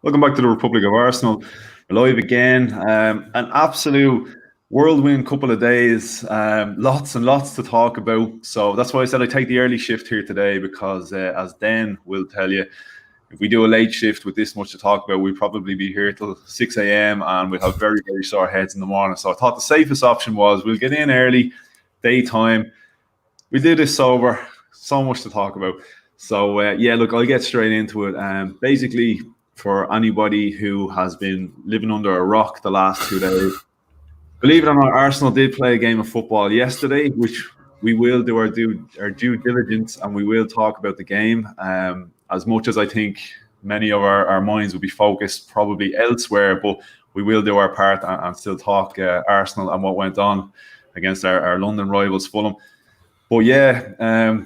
Welcome back to the Republic of Arsenal. We're live again. An absolute whirlwind couple of days. Lots and lots to talk about. So that's why I said I take the early shift here today, because as Den will tell you, if we do a late shift with this much to talk about, we'll probably be here till 6 a.m. and we'll have very, very sore heads in the morning. So I thought the safest option was we'll get in early, daytime. We do this sober. So much to talk about. So look, I'll get straight into it. Basically, for anybody who has been living under a rock the last 2 days, believe it or not, Arsenal did play a game of football yesterday, which we will do our due diligence, and we will talk about the game. As much as I think many of our minds will be focused probably elsewhere, but we will do our part and still talk Arsenal and what went on against our London rivals, Fulham. But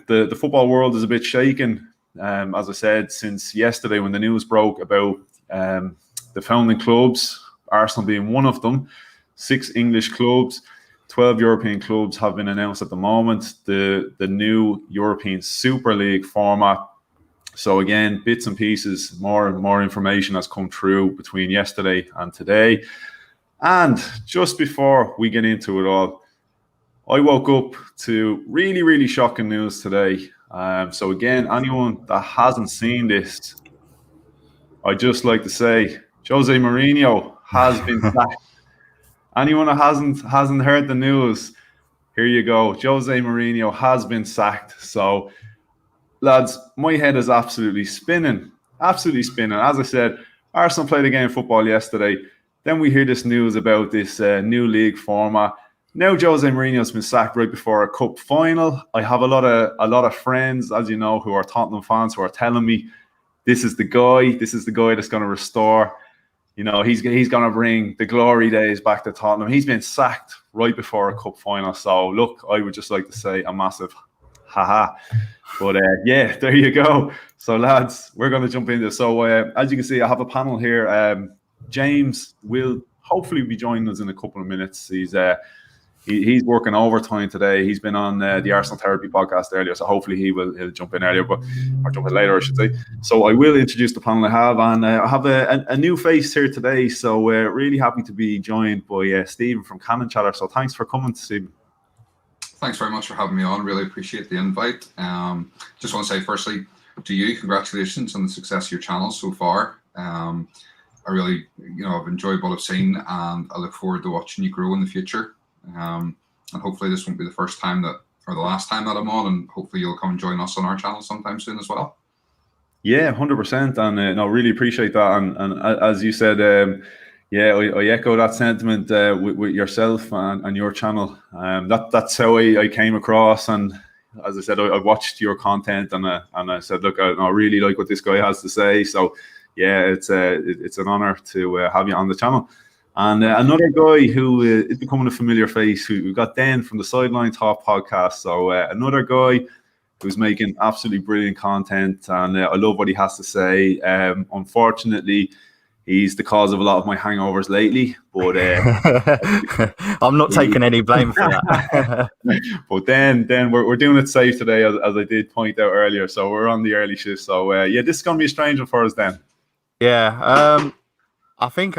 the football world is a bit shaken. As I said, since yesterday when the news broke about the founding clubs, Arsenal being one of them, 6 English clubs, 12 European clubs have been announced at the moment. The new European Super League format. So again, bits and pieces, more information has come through between yesterday and today. And just before we get into it all, I woke up to really, really shocking news today. So again, anyone that hasn't seen this, I'd just like to say, Jose Mourinho has been sacked. Anyone that hasn't heard the news, here you go. Jose Mourinho has been sacked. So, lads, my head is absolutely spinning. Absolutely spinning. As I said, Arsenal played a game of football yesterday. Then we hear this news about this new league format. Now Jose Mourinho's been sacked right before a cup final. I have a lot of friends, as you know, who are Tottenham fans who are telling me this is the guy that's going to restore. You know, he's going to bring the glory days back to Tottenham. He's been sacked right before a cup final. So look, I would just like to say a massive haha. But there you go. So lads, we're going to jump into this. So as you can see, I have a panel here. James will hopefully be joining us in a couple of minutes. He's working overtime today. He's been on the Arsenal Therapy podcast earlier, so hopefully he'll jump in earlier, or jump in later, I should say. So I will introduce the panel I have, and I have a new face here today. So we're really happy to be joined by Stephen from Cannon Chatter. So thanks for coming, Stephen. Thanks very much for having me on. Really appreciate the invite. Just want to say firstly to you, congratulations on the success of your channel so far. I really, I've enjoyed what I've seen, and I look forward to watching you grow in the future. And hopefully this won't be the first time or the last time that I'm on, and hopefully you'll come and join us on our channel sometime soon as well. Yeah, 100%, and really appreciate that. And as you said, I echo that sentiment with yourself and your channel. That's how I came across, and as I said, I watched your content, and I said, look, I really like what this guy has to say. So yeah, it's an honor to have you on the channel. And another guy who is becoming a familiar face, who we got Dan from the Sideline Talk podcast. So another guy who's making absolutely brilliant content, and I love what he has to say. Unfortunately, he's the cause of a lot of my hangovers lately. But I'm not taking any blame for that. But then we're doing it safe today, as I did point out earlier. So we're on the early shift. So this is going to be a strange one for us, then. Yeah. I think,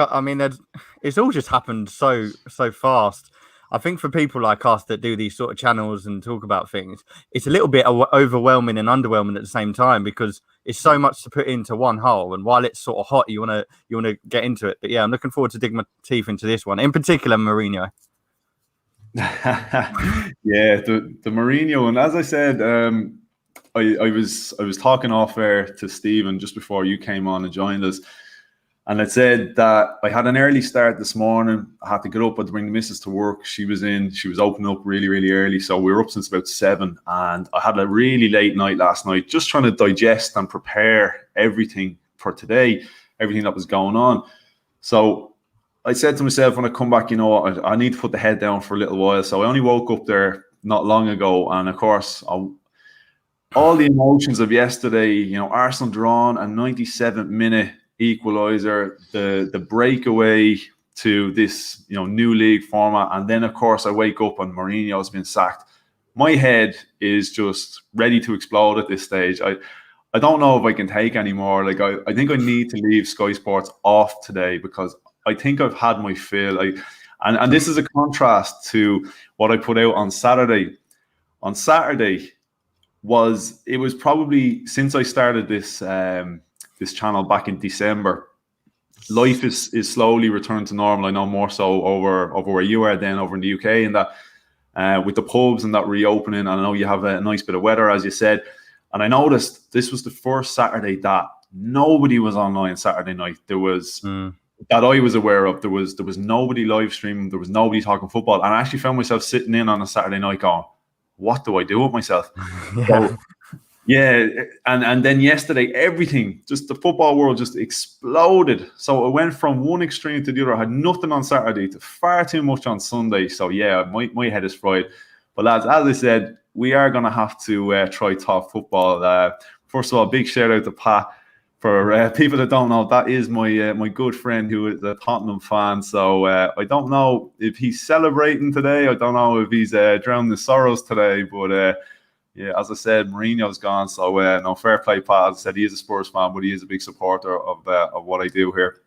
it's all just happened so fast. I think for people like us that do these sort of channels and talk about things, it's a little bit overwhelming and underwhelming at the same time, because it's so much to put into one hole. And while it's sort of hot, you want to get into it. But yeah, I'm looking forward to digging my teeth into this one, in particular Mourinho. Yeah, the Mourinho, and as I said, I was talking off air to Stephen just before you came on and joined us. And I said that I had an early start this morning. I had to get up and bring the missus to work. She was opening up really, really early. So we were up since about 7. And I had a really late night last night, just trying to digest and prepare everything for today, everything that was going on. So I said to myself when I come back, I need to put the head down for a little while. So I only woke up there not long ago. And of course, all the emotions of yesterday, Arsenal drawn a 97th minute equaliser, the breakaway to this new league format, and then of course I wake up and Mourinho's been sacked. my head is just ready to explode at this stage. I don't know if I can take anymore. Like I think I need to leave Sky Sports off today because I think I've had my fill. And this is a contrast to what I put out on Saturday. On Saturday was probably since I started this this channel back in December, life is slowly returned to normal. I know more so over where you are then over in the UK, and that with the pubs and that reopening. I know you have a nice bit of weather, as you said. And I noticed this was the first Saturday that nobody was online Saturday night. There was that I was aware of. There was nobody live streaming. There was nobody talking football. And I actually found myself sitting in on a Saturday night going, what do I do with myself? Yeah. So, yeah. And then yesterday, everything, just the football world just exploded. So it went from one extreme to the other. I had nothing on Saturday to far too much on Sunday. So yeah, my head is fried. But lads, as I said, we are going to have to try talk football. First of all, big shout out to Pat. For people that don't know, that is my good friend who is a Tottenham fan. So I don't know if he's celebrating today. I don't know if he's drowning his sorrows today. But yeah, as I said, Mourinho's gone. So no, fair play, Pat. As I said, he is a Spurs fan, but he is a big supporter of what I do here.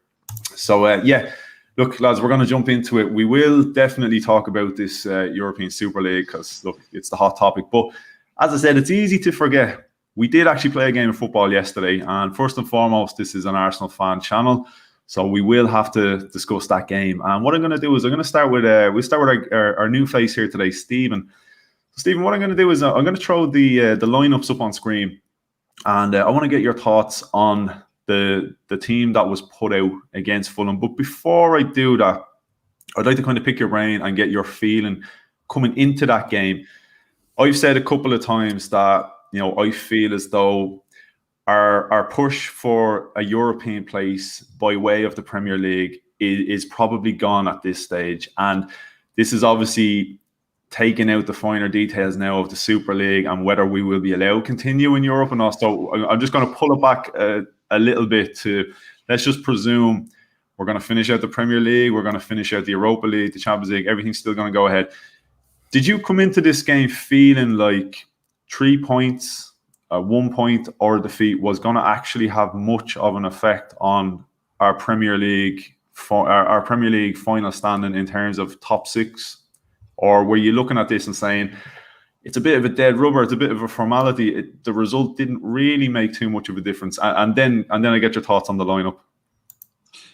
So yeah. Look, lads, we're going to jump into it. We will definitely talk about this European Super League because, look, it's the hot topic. But as I said, it's easy to forget. We did actually play a game of football yesterday. And first and foremost, this is an Arsenal fan channel. So we will have to discuss that game. And what I'm going to do is I'm going to start with our new face here today, Stephen. Stephen, what I'm going to do is I'm going to throw the lineups up on screen. And I want to get your thoughts on the team that was put out against Fulham. But before I do that, I'd like to kind of pick your brain and get your feeling coming into that game. I've said a couple of times that, you know, I feel as though our push for a European place by way of the Premier League is probably gone at this stage. And this is obviously taking out the finer details now of the Super League and whether we will be allowed to continue in Europe. And also, I'm just going to pull it back a little bit to, let's just presume we're going to finish out the Premier League, we're going to finish out the Europa League, the Champions League, everything's still going to go ahead. Did you come into this game feeling like 3 points, 1 point or a defeat was going to actually have much of an effect on our Premier League final standing in terms of top six? Or were you looking at this and saying, it's a bit of a dead rubber, it's a bit of a formality, the result didn't really make too much of a difference? And then I get your thoughts on the lineup.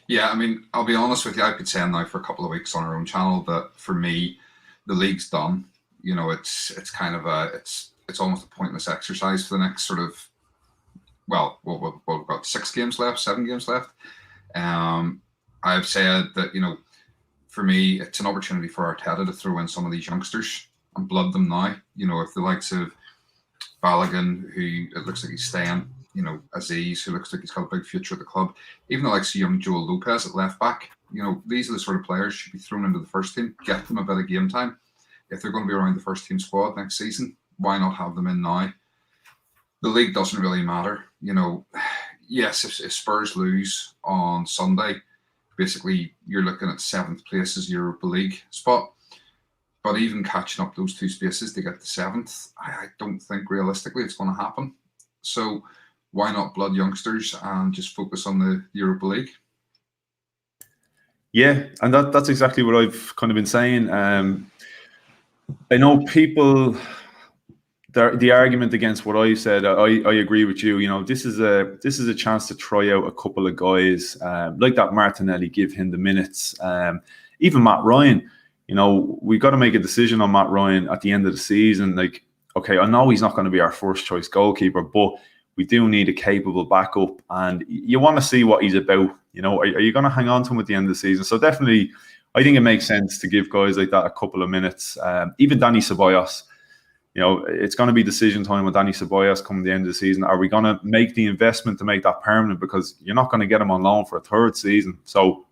Yeah, I mean, I'll be honest with you, I've been saying now for a couple of weeks on our own channel that for me, the league's done. You know, it's kind of it's almost a pointless exercise for the next sort of, well, we've got 7 games left. I've said that, you know, for me, it's an opportunity for Arteta to throw in some of these youngsters and blood them now. You know, if the likes of Balogun, who it looks like he's staying, you know, Aziz, who looks like he's got a big future at the club, even the likes of young Joel Lopez at left back, you know, these are the sort of players who should be thrown into the first team, get them a bit of game time. If they're going to be around the first team squad next season, why not have them in now? The league doesn't really matter. You know, yes, if Spurs lose on Sunday, basically you're looking at 7th place as Europa League spot. But even catching up those 2 spaces to get to 7th, I don't think realistically it's going to happen. So why not blood youngsters and just focus on the Europa League? Yeah, and that's exactly what I've kind of been saying. I know people, the argument against what I said, I agree with you. You know, this is a chance to try out a couple of guys like that Martinelli, give him the minutes. Even Matt Ryan, you know, we've got to make a decision on Matt Ryan at the end of the season. Like, okay, I know he's not going to be our first choice goalkeeper, but we do need a capable backup, and you want to see what he's about. You know, are you going to hang on to him at the end of the season? So definitely, I think it makes sense to give guys like that a couple of minutes. Even Dani Ceballos, you know, it's going to be decision time with Dani Ceballos coming the end of the season. Are we going to make the investment to make that permanent? Because you're not going to get him on loan for a 3rd season. So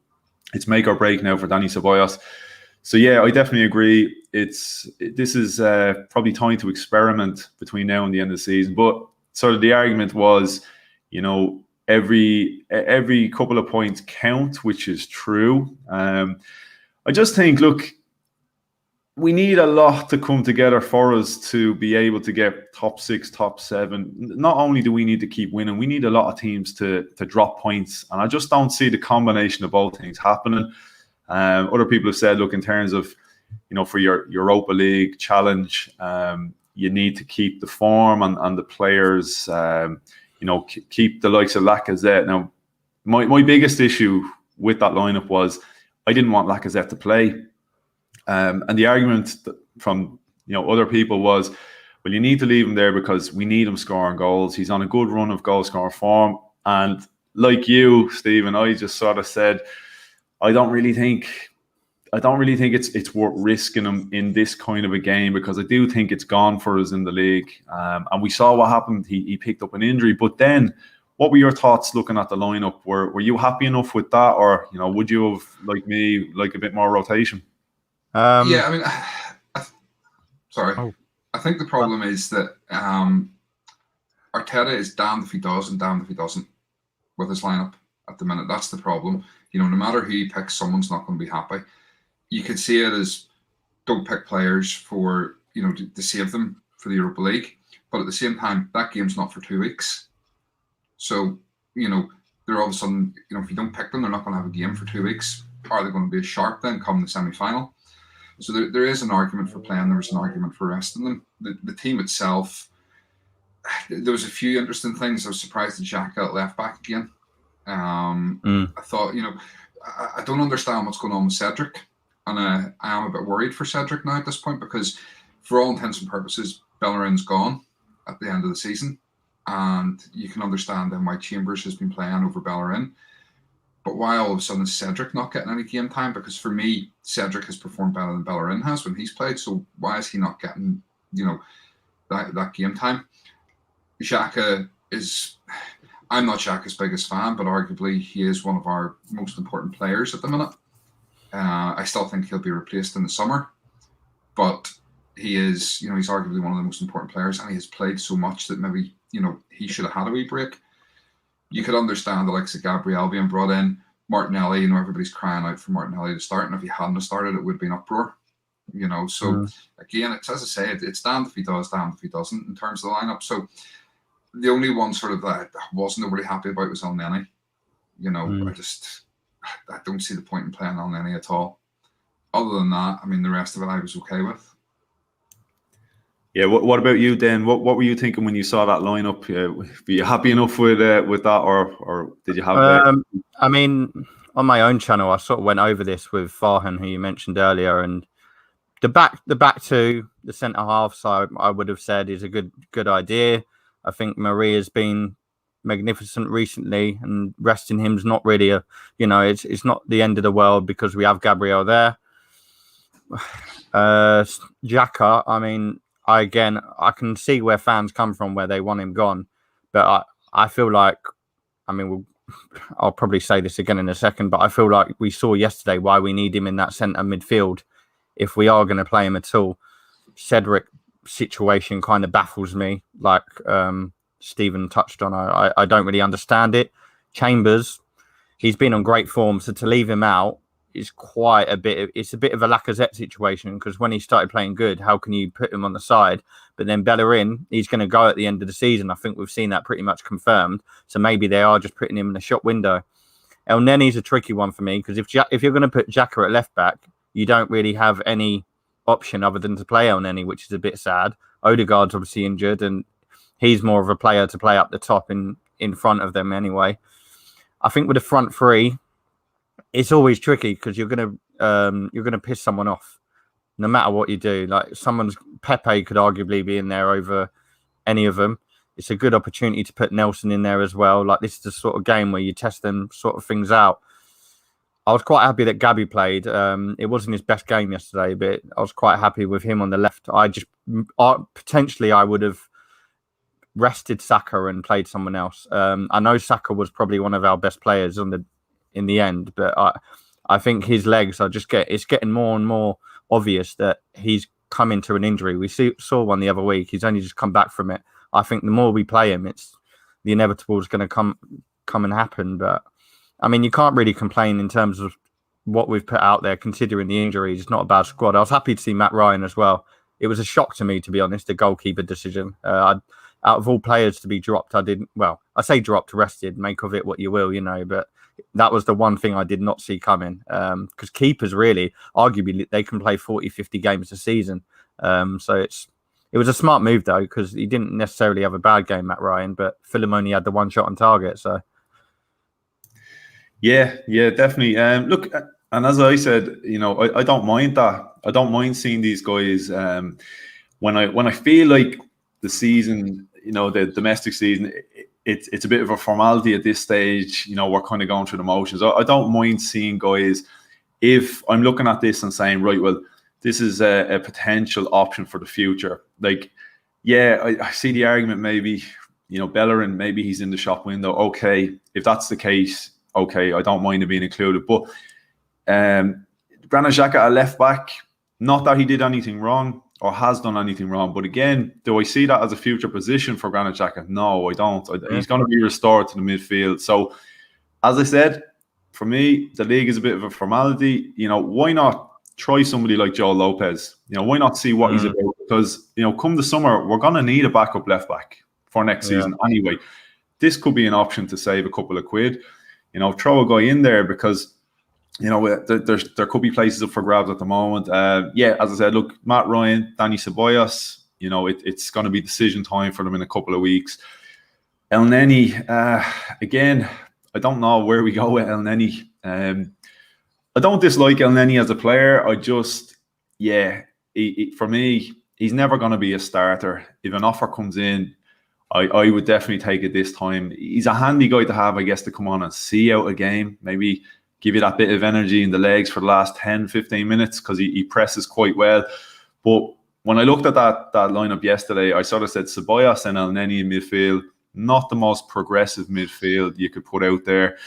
it's make or break now for Dani Ceballos. So yeah, I definitely agree. This is probably time to experiment between now and the end of the season. But sort of the argument was, you know, every couple of points count, which is true. I just think, look, we need a lot to come together for us to be able to get top 6, top 7. Not only do we need to keep winning, we need a lot of teams to drop points. And I just don't see the combination of both things happening. Other people have said, look, in terms of, for your Europa League challenge, you need to keep the form and the players, keep the likes of Lacazette. Now, my biggest issue with that lineup was I didn't want Lacazette to play. And the argument from other people was, well, you need to leave him there because we need him scoring goals. He's on a good run of goal scoring form. And like you, Stephen, I just sort of said, I don't really think it's worth risking him in this kind of a game, because I do think it's gone for us in the league. And we saw what happened. He picked up an injury. But then, what were your thoughts looking at the lineup? Were you happy enough with that, or would you have, like me, like a bit more rotation? Yeah, I mean, I think the problem is that Arteta is damned if he does and damned if he doesn't with his lineup at the minute. That's the problem. No matter who he picks, someone's not going to be happy. You could see it as, don't pick players for, to save them for the Europa League. But at the same time, that game's not for 2 weeks. So, they're all of a sudden, if you don't pick them, they're not going to have a game for 2 weeks. Are they going to be as sharp then come the semi-final? So there is an argument for playing. There was an argument for resting them. The team itself, there was a few interesting things. I was surprised that Xhaka at left back again. I thought, I don't understand what's going on with Cedric. And I am a bit worried for Cedric now at this point, because for all intents and purposes, Bellerin's gone at the end of the season. And you can understand then why Chambers has been playing over Bellerin. But why all of a sudden is Cedric not getting any game time? Because for me, Cedric has performed better than Bellerin has when he's played. So why is he not getting, that game time? Xhaka is... I'm not Xhaka's biggest fan, but arguably he is one of our most important players at the minute. I still think he'll be replaced in the summer. But he is, he's arguably one of the most important players, and he has played so much that maybe, he should have had a wee break. You could understand the likes of Gabriel being brought in, Martinelli, everybody's crying out for Martinelli to start, and if he hadn't have started, it would have been uproar. So again, it's, as I say, it's damned if he does, damned if he doesn't in terms of the lineup. So the only one sort of that I wasn't overly happy about was Elneny. I don't see the point in playing Elneny at all. Other than that, I mean, the rest of it I was okay with. Yeah, what about you, Dan? What were you thinking when you saw that lineup? Were you happy enough with that, or did you have? I mean, on my own channel, I sort of went over this with Farhan, who you mentioned earlier, and the back two, the centre half side, I would have said is a good idea. I think Maria's been magnificent recently, and resting him's not really it's not the end of the world because we have Gabriel there. Xhaka, I mean. I can see where fans come from, where they want him gone. But I feel like, I'll probably say this again in a second, but I feel like we saw yesterday why we need him in that centre midfield if we are going to play him at all. Cedric situation kind of baffles me, like Stephen touched on. I don't really understand it. Chambers, he's been on great form, so to leave him out, is quite a bit. It's a bit of a Lacazette situation, because when he started playing good, how can you put him on the side? But then Bellerin, he's going to go at the end of the season. I think we've seen that pretty much confirmed. So maybe they are just putting him in the shop window. Elneny's a tricky one for me, because if you're going to put Xhaka at left back, you don't really have any option other than to play Elneny, which is a bit sad. Odegaard's obviously injured, and he's more of a player to play up the top in front of them anyway. I think with the front three, it's always tricky because you're gonna piss someone off, no matter what you do. Like Pepe could arguably be in there over any of them. It's a good opportunity to put Nelson in there as well. Like, this is the sort of game where you test them sort of things out. I was quite happy that Gabby played. It wasn't his best game yesterday, but I was quite happy with him on the left. Potentially I would have rested Saka and played someone else. I know Saka was probably one of our best players in the end, but I think his legs are it's getting more and more obvious that he's come into an injury. We saw one the other week. He's only just come back from it. I think the more we play him, it's the inevitable is going to come and happen. But I mean, you can't really complain in terms of what we've put out there, considering the injuries, it's not a bad squad. I was happy to see Matt Ryan as well. It was a shock to me, to be honest, the goalkeeper decision. Out of all players to be dropped, I say dropped, rested, make of it what you will, but that was the one thing I did not see coming. Because keepers really, arguably, they can play 40, 50 games a season. So it was a smart move, though, because he didn't necessarily have a bad game, Matt Ryan, but Fulham only had the one shot on target. So, yeah, definitely. Look, and as I said, I don't mind that. I don't mind seeing these guys when I feel like the season, the domestic season, it's a bit of a formality at this stage. We're kind of going through the motions. I don't mind seeing guys if I'm looking at this and saying, right, well, this is a potential option for the future. Like, yeah, I see the argument maybe, Bellerin, maybe he's in the shop window. Okay, if that's the case, okay, I don't mind it being included. But Granit Xhaka at left back, not that he did anything wrong or has done anything wrong, but again, do I see that as a future position for Granit Xhaka? No, I don't. He's going to be restored to the midfield. So, as I said, for me, the league is a bit of a formality. Why not try somebody like Joel Lopez? Why not see what he's about? Because, come the summer, we're going to need a backup left back for next season anyway. This could be an option to save a couple of quid. Throw a guy in there because, there could be places up for grabs at the moment. As I said, look, Matt Ryan, Danny Ceballos, it's going to be decision time for them in a couple of weeks. El Neni, again, I don't know where we go with El Neni. I don't dislike El Neni as a player. I just, for me, he's never going to be a starter. If an offer comes in, I would definitely take it this time. He's a handy guy to have, I guess, to come on and see out a game. Maybe give you that bit of energy in the legs for the last 10, 15 minutes because he presses quite well. But when I looked at that lineup yesterday, I sort of said Ceballos and El Neni in midfield, not the most progressive midfield you could put out there.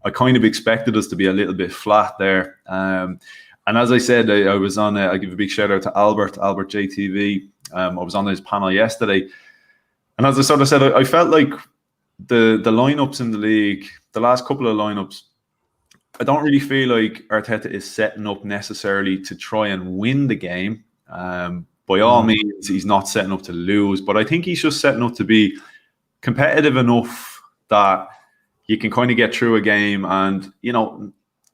I kind of expected us to be a little bit flat there. And as I said, I was on, I give a big shout out to Albert JTV. I was on his panel yesterday. And as I sort of said, I felt like the lineups in the league, the last couple of lineups, I don't really feel like Arteta is setting up necessarily to try and win the game. By all means, he's not setting up to lose, but I think he's just setting up to be competitive enough that you can kind of get through a game and,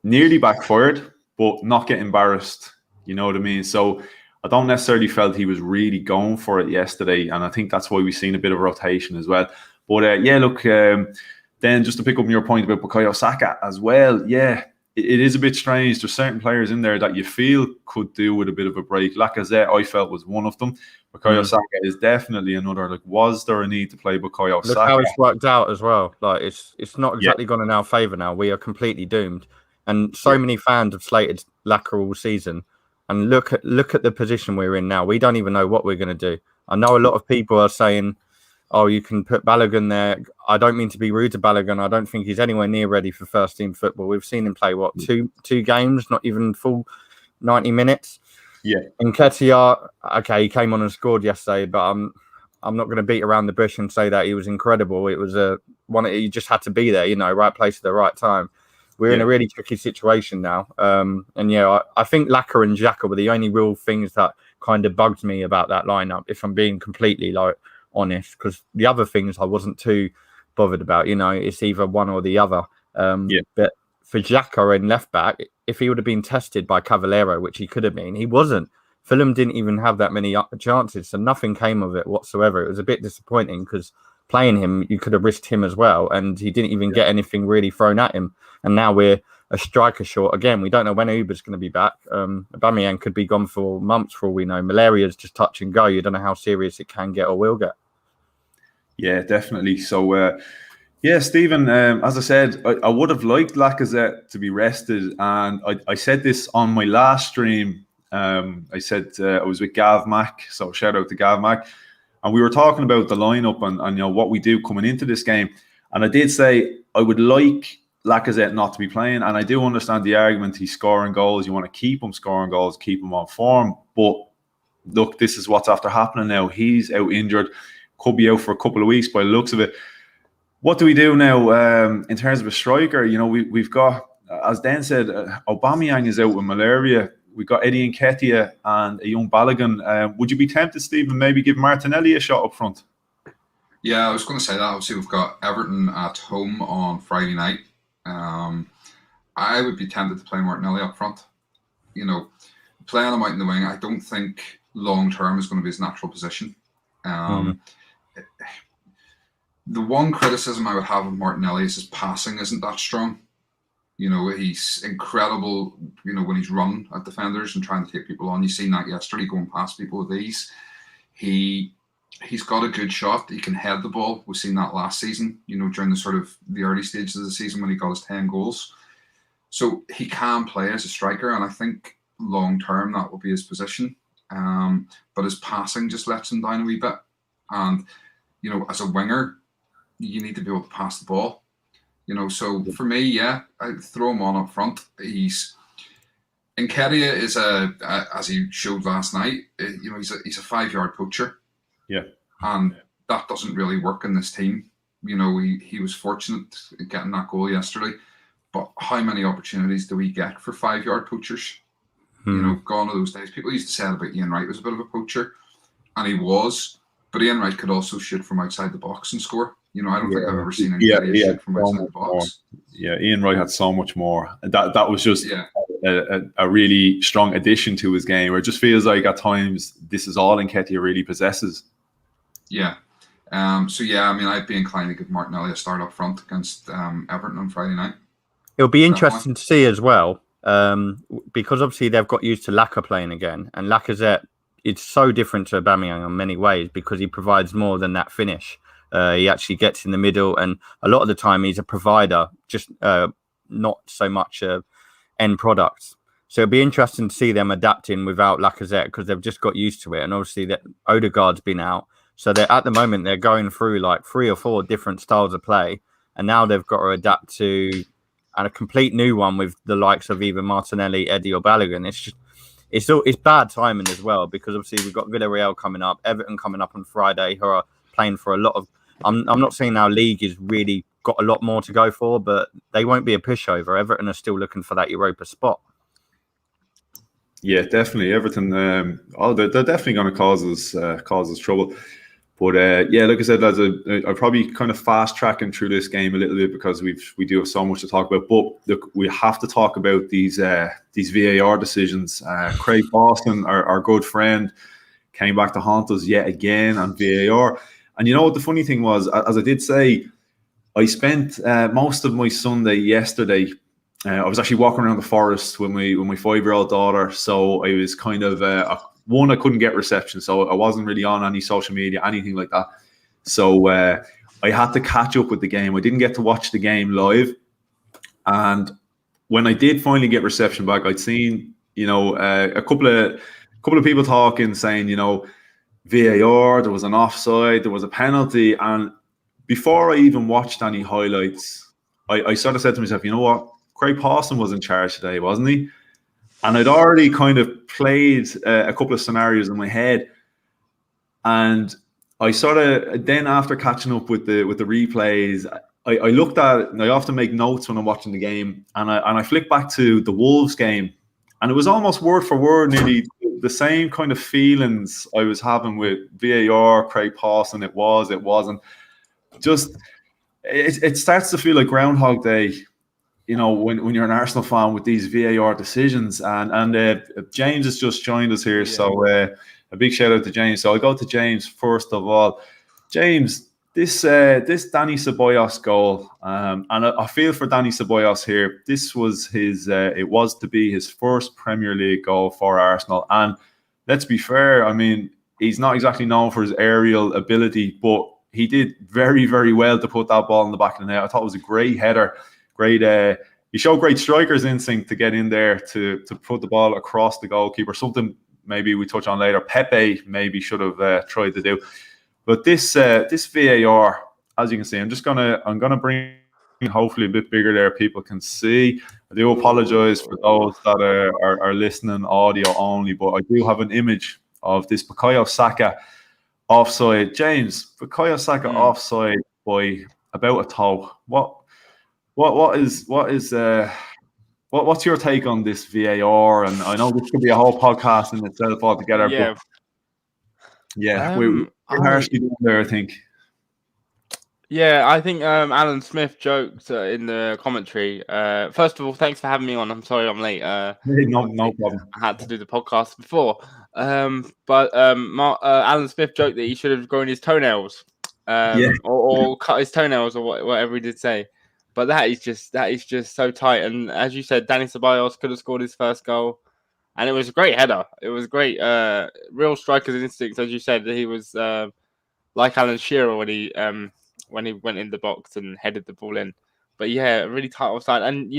nearly backfired, but not get embarrassed. You know what I mean? So I don't necessarily felt he was really going for it yesterday, and I think that's why we've seen a bit of rotation as well. But look, then just to pick up on your point about Bukayo Saka as well, it is a bit strange. There's certain players in there that you feel could do with a bit of a break. Lacazette, I felt, was one of them. Bukayo Saka is definitely another. Like, was there a need to play Bukayo Saka? Look how it's worked out as well. Like, it's not exactly gone in our favour now. We are completely doomed. And so many fans have slated Laka all season. And look at the position we're in now. We don't even know what we're going to do. I know a lot of people are saying, oh, you can put Balogun there. I don't mean to be rude to Balogun. I don't think he's anywhere near ready for first team football. We've seen him play, two games, not even full 90 minutes. Yeah. And Nketiah, okay, he came on and scored yesterday, but I'm not going to beat around the bush and say that he was incredible. It was he just had to be there, right place at the right time. We're in a really tricky situation now. I think Laka and Xhaka were the only real things that kind of bugged me about that lineup, if I'm being completely honest, because the other things I wasn't too bothered about. It's either one or the other. But for Xhaka in left back, if he would have been tested by Cavaleiro, which he could have been, he wasn't. Fulham didn't even have that many chances, so nothing came of it whatsoever. It was a bit disappointing because playing him, you could have risked him as well, and he didn't even get anything really thrown at him. And now we're a striker short again. We don't know when Uber's going to be back. Aubameyang could be gone for months for all we know. Malaria's just touch and go. You don't know how serious it can get or will get. Yeah, definitely. So, Stephen, as I said, I would have liked Lacazette to be rested. And I said this on my last stream. I said I was with Gav Mack, so shout out to Gav Mack. And we were talking about the lineup and what we do coming into this game. And I did say I would like Lacazette not to be playing. And I do understand the argument. He's scoring goals. You want to keep him scoring goals, keep him on form. But look, this is what's after happening now. He's out injured. Could be out for a couple of weeks by the looks of it. What do we do now in terms of a striker? We've got as Dan said, Aubameyang is out with malaria. We've got Eddie Nketiah and a young Balogun. Would you be tempted, Stephen, maybe give Martinelli a shot up front? Yeah, I was going to say that. Obviously, we've got Everton at home on Friday night. I would be tempted to play Martinelli up front. You know, playing him out in the wing, I don't think long-term is going to be his natural position. The one criticism I would have of Martinelli is his passing isn't that strong. You know, he's incredible, you know, when he's run at defenders and trying to take people on. You've seen that yesterday, going past people with ease. He's got a good shot. He can head the ball. We've seen that last season, you know, during the early stages of the season when he got his 10 goals. So he can play as a striker, and I think long-term that will be his position. But his passing just lets him down a wee bit. And, you know, as a winger, you need to be able to pass the ball. You know, so for me, yeah, I'd throw him on up front. Nketiah is as he showed last night, you know, he's a 5-yard poacher. Yeah. And that doesn't really work in this team. You know, he was fortunate at getting that goal yesterday. But how many opportunities do we get for 5-yard poachers? You know, gone are those days. People used to say about Ian Wright was a bit of a poacher, and he was. But Ian Wright could also shoot from outside the box and score. You know, I don't think I've ever seen anybody shoot from outside the box. Yeah, Ian Wright had so much more. That was just a really strong addition to his game, where it just feels like at times this is all Nketiah really possesses. Yeah. So, yeah, I mean, I'd be inclined to give Martinelli a start up front against Everton on Friday night. It'll be interesting to see as well, because obviously they've got used to Laka playing again, and Lacazette, it's so different to Aubameyang in many ways because he provides more than that finish. He actually gets in the middle, and a lot of the time he's a provider, just not so much end product. So it'll be interesting to see them adapting without Lacazette because they've just got used to it, and obviously that Odegaard's been out. So they're at the moment they're going through like 3 or 4 different styles of play, and now they've got to adapt to a complete new one with the likes of either Martinelli, Eddie, or Balogun. It's bad timing as well because obviously we've got Villarreal coming up, Everton coming up on Friday, who are playing for a lot of. I'm not saying our league is really got a lot more to go for, but they won't be a pushover. Everton are still looking for that Europa spot. Yeah, definitely. Everton, they're definitely going to cause us trouble. But yeah, like I said, lads, I'm probably kind of fast tracking through this game a little bit because we do have so much to talk about. But look, we have to talk about these VAR decisions. Craig Boston, our good friend, came back to haunt us yet again on VAR. And you know what the funny thing was, as I did say, I spent most of my Sunday yesterday. I was actually walking around the forest with my 5-year-old daughter, so I was kind of I couldn't get reception, so I wasn't really on any social media, anything like that. So I had to catch up with the game. I didn't get to watch the game live, and when I did finally get reception back, I'd seen a couple of people talking, saying VAR, there was an offside, there was a penalty, and before I even watched any highlights, I sort of said to myself, you know what? Craig Pawson was in charge today, wasn't he? And I'd already kind of played a couple of scenarios in my head. And I sort of, then after catching up with the replays, I looked at it, and I often make notes when I'm watching the game. And I flicked back to the Wolves game. And it was almost word for word, nearly the same kind of feelings I was having with VAR, Craig Pawson. It wasn't. Just, it starts to feel like Groundhog Day, when you're an Arsenal fan with these VAR decisions. And James has just joined us here, yeah. So a big shout out to James. So I'll go to James first of all. James, this Dani Ceballos goal, and I feel for Dani Ceballos here. This was it was to be his first Premier League goal for Arsenal. And let's be fair, I mean, he's not exactly known for his aerial ability, but he did very, very well to put that ball in the back of the net. I thought it was a great header. Great, he showed great striker's instinct to get in there to put the ball across the goalkeeper. Something maybe we touch on later. Pepe maybe should have tried to do. But this VAR, as you can see, I'm gonna bring hopefully a bit bigger there. People can see. I do apologise for those that are listening audio only, but I do have an image of this Bukayo Saka offside. James, Bukayo Saka offside by about a toe. What is what's your take on this VAR? And I know this could be a whole podcast in itself altogether. Yeah. But yeah, we're harshly down there, I think. Yeah, I think Alan Smith joked in the commentary. First of all, thanks for having me on. I'm sorry I'm late. No problem. I had to do the podcast before. But Alan Smith joked that he should have grown his toenails, or cut his toenails, or whatever he did say. But that is just so tight. And as you said, Dani Ceballos could have scored his first goal, and it was a great header. It was great, real striker's instinct, as you said. He was like Alan Shearer when he went in the box and headed the ball in. But yeah, really tight offside. And,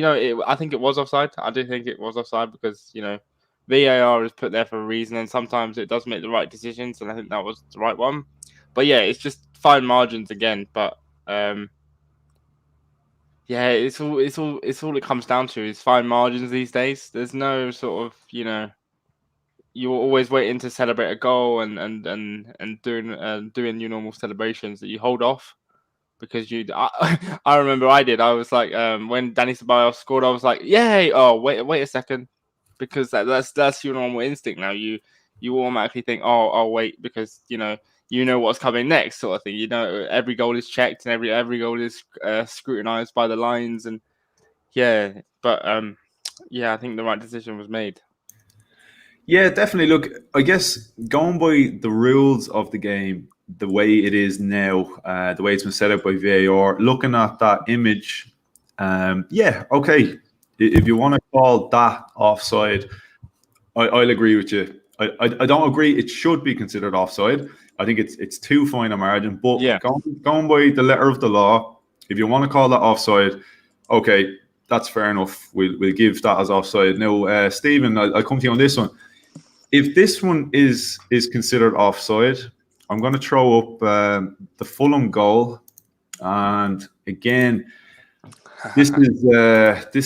I think it was offside. I do think it was offside because, VAR is put there for a reason. And sometimes it does make the right decisions. And I think that was the right one. But yeah, it's just fine margins again. But yeah, it's all it comes down to is fine margins these days. There's no sort of, you're always waiting to celebrate a goal and doing your normal celebrations that you hold off. Because I remember I did. I was like, when Dani Ceballos scored, I was like, "Yay!" Oh, wait a second, because that's your normal instinct now. You automatically think, "Oh, I'll wait," because you know what's coming next, sort of thing. Every goal is checked and every goal is scrutinized by the lines, and yeah. But yeah, I think the right decision was made. Yeah, definitely. Look, I guess going by the rules of the game, the way it is now, the way it's been set up by VAR, looking at that image, yeah, okay. If you want to call that offside, I'll agree with you. I don't agree it should be considered offside. I think it's too fine a margin. But Yeah. going by the letter of the law, if you want to call that offside, okay, that's fair enough. We'll give that as offside. Now, Stephen, I'll come to you on this one. If this one is considered offside, I'm going to throw up the Fulham goal, and again, this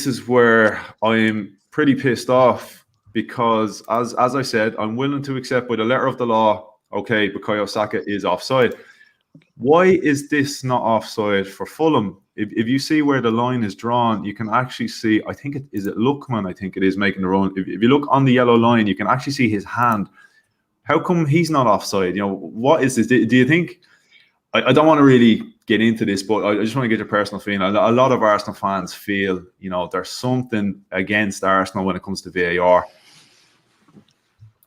is where I'm pretty pissed off because, as I said, I'm willing to accept by the letter of the law. Okay, Bukayo Saka is offside. Why is this not offside for Fulham? If you see where the line is drawn, you can actually see, I think it Lookman, I think it is making the run. If you look on the yellow line, you can actually see his hand. How come he's not offside? What is this? Do you think, I don't want to really get into this, but I just want to get your personal feeling. A lot of Arsenal fans feel, there's something against Arsenal when it comes to VAR.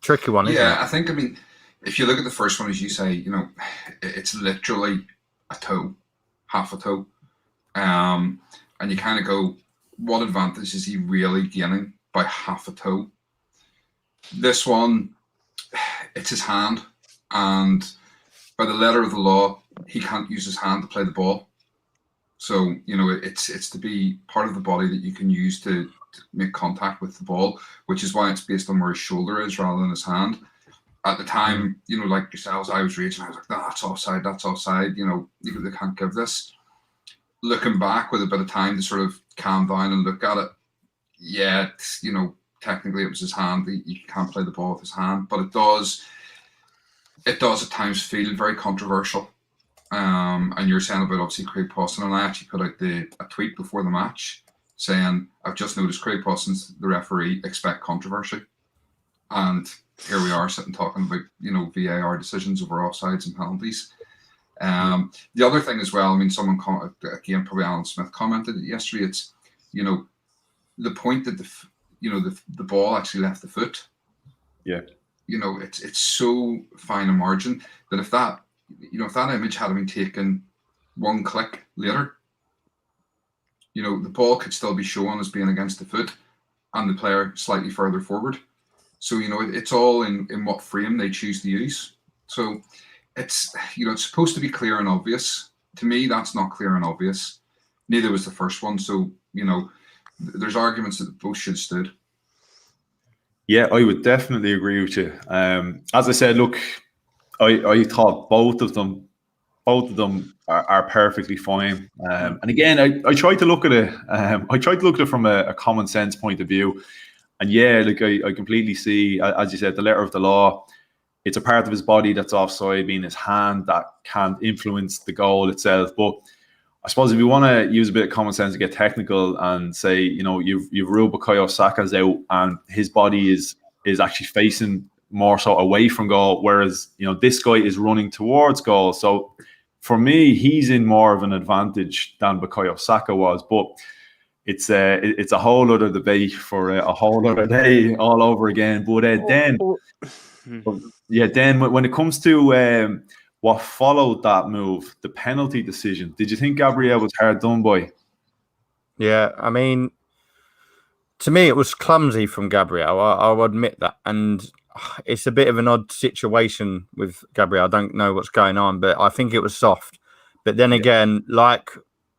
Tricky one, isn't it? Yeah, I think, if you look at the first one, as you say, it's literally a toe, half a toe. And you kind of go, what advantage is he really gaining by half a toe? This one, it's his hand. And by the letter of the law, he can't use his hand to play the ball. So, it's to be part of the body that you can use to make contact with the ball, which is why it's based on where his shoulder is rather than his hand. At the time, like yourselves, I was raging. I was like, that's offside, that's offside. They can't give this. Looking back with a bit of time to sort of calm down and look at it, yeah, technically it was his hand. He can't play the ball with his hand, but it does at times feel very controversial. And you're saying about obviously Craig Pawson, and I actually put out a tweet before the match saying, I've just noticed Craig Pawson's the referee, expect controversy. And here we are sitting talking about, VAR decisions over offsides and penalties. The other thing as well, someone, again, probably Alan Smith commented it yesterday, it's, the point that the ball actually left the foot. Yeah. It's so fine a margin that if that image had been taken one click later, the ball could still be shown as being against the foot and the player slightly further forward. So, it's all in what frame they choose to use. So it's, it's supposed to be clear and obvious. To me, that's not clear and obvious. Neither was the first one. So, there's arguments that both should have stood. Yeah, I would definitely agree with you. As I said, look, I thought both of them are perfectly fine. And again, I tried to look at it. I tried to look at it from a common sense point of view. And yeah, like I completely see, as you said, the letter of the law. It's a part of his body that's offside, being his hand that can't influence the goal itself. But I suppose if you want to use a bit of common sense to get technical and say, you've ruled Bukayo Saka's out and his body is actually facing more so away from goal, whereas this guy is running towards goal. So for me, he's in more of an advantage than Bukayo Saka was, but it's a whole other debate for a whole other day all over again. But then when it comes to what followed that move, the penalty decision, did you think Gabriel was hard done by? Yeah, I mean, to me, it was clumsy from Gabriel. I'll admit that. And it's a bit of an odd situation with Gabriel. I don't know what's going on, but I think it was soft. But then again, like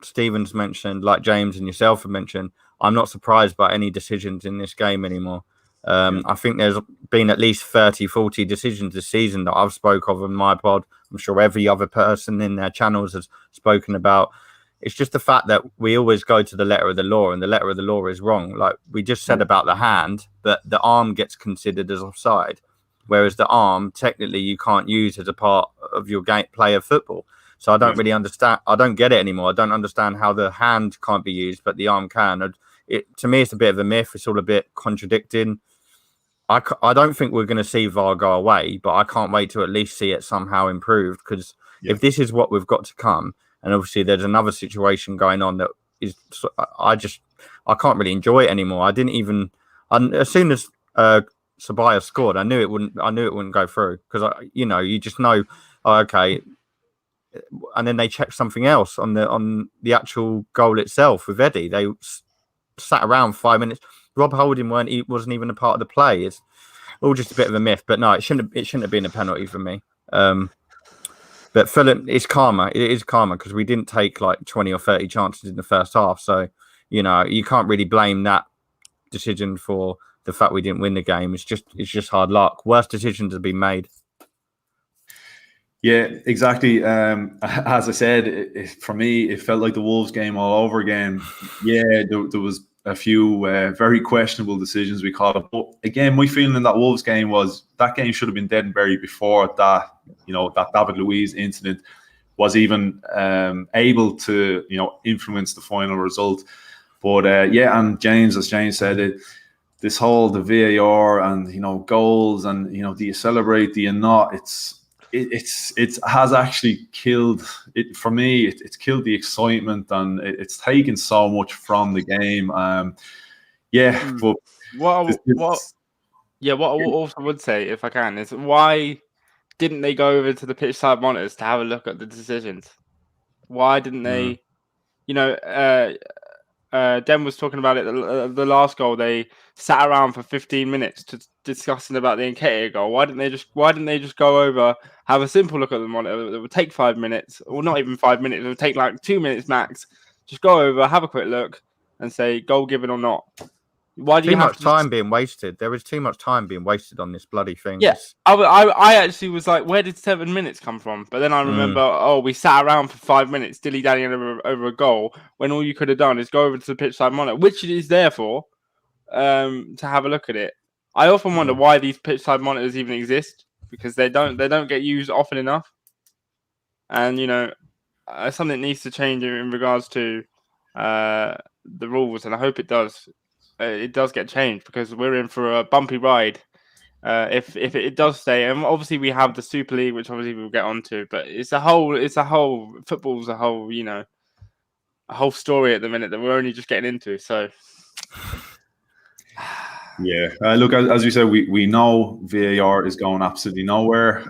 Stephen's mentioned, like James and yourself have mentioned, I'm not surprised by any decisions in this game anymore. I think there's been at least 30, 40 decisions this season that I've spoke of in my pod. I'm sure every other person in their channels has spoken about. It's just the fact that we always go to the letter of the law, and the letter of the law is wrong. Like we just said about the hand, but the arm gets considered as offside, whereas the arm, technically, you can't use as a part of your game play of football. So I don't really understand. I don't get it anymore. I don't understand how the hand can't be used, but the arm can. To me, it's a bit of a myth. It's all a bit contradicting. I don't think we're going to see VAR go away, but I can't wait to at least see it somehow improved, because if this is what we've got to come, and obviously there's another situation going on that is, I can't really enjoy it anymore. I didn't even, as soon as Sabaya scored, I knew it wouldn't go through, because you just know, okay. And then they checked something else on the actual goal itself with Eddie. They sat around 5 minutes. Rob Holding wasn't even a part of the play. It's all just a bit of a myth. But no, it shouldn't have been a penalty for me. But Fulham, it's karma. It is karma, because we didn't take like 20 or 30 chances in the first half. So, you can't really blame that decision for the fact we didn't win the game. It's just hard luck. Worse decisions have been made. Yeah, exactly. As I said, for me, it felt like the Wolves game all over again. Yeah, there was a few very questionable decisions we called. But again, my feeling in that Wolves game was that game should have been dead and buried before that. That David Luiz incident was even able to influence the final result. But and James, as James said, the VAR and goals and do you celebrate, do you not? It has actually killed it for me. It's killed the excitement, and it's taken so much from the game. But what I also would say, if I can, is why didn't they go over to the pitch side monitors to have a look at the decisions? Why didn't they? Den was talking about it. The last goal, they sat around for 15 minutes discussing about the Nketiah goal. Why didn't they just go over, have a simple look at the monitor? It would take 5 minutes, or not even 5 minutes. It would take like 2 minutes max. Just go over, have a quick look, and say goal given or not. Why do you have time being wasted? There is too much time being wasted on this bloody thing. Yes, I actually was like, where did 7 minutes come from? But then I remember, we sat around for 5 minutes dilly-dallying over a goal, when all you could have done is go over to the pitch side monitor, which it is there for, to have a look at it. I often wonder why these pitch side monitors even exist, because they don't get used often enough. And something needs to change in regards to the rules, and I hope it does. It does get changed, because we're in for a bumpy ride if it does stay. And obviously we have the Super League, which obviously we'll get onto, but football's a whole story at the minute that we're only just getting into. So look, as you said, we know VAR is going absolutely nowhere.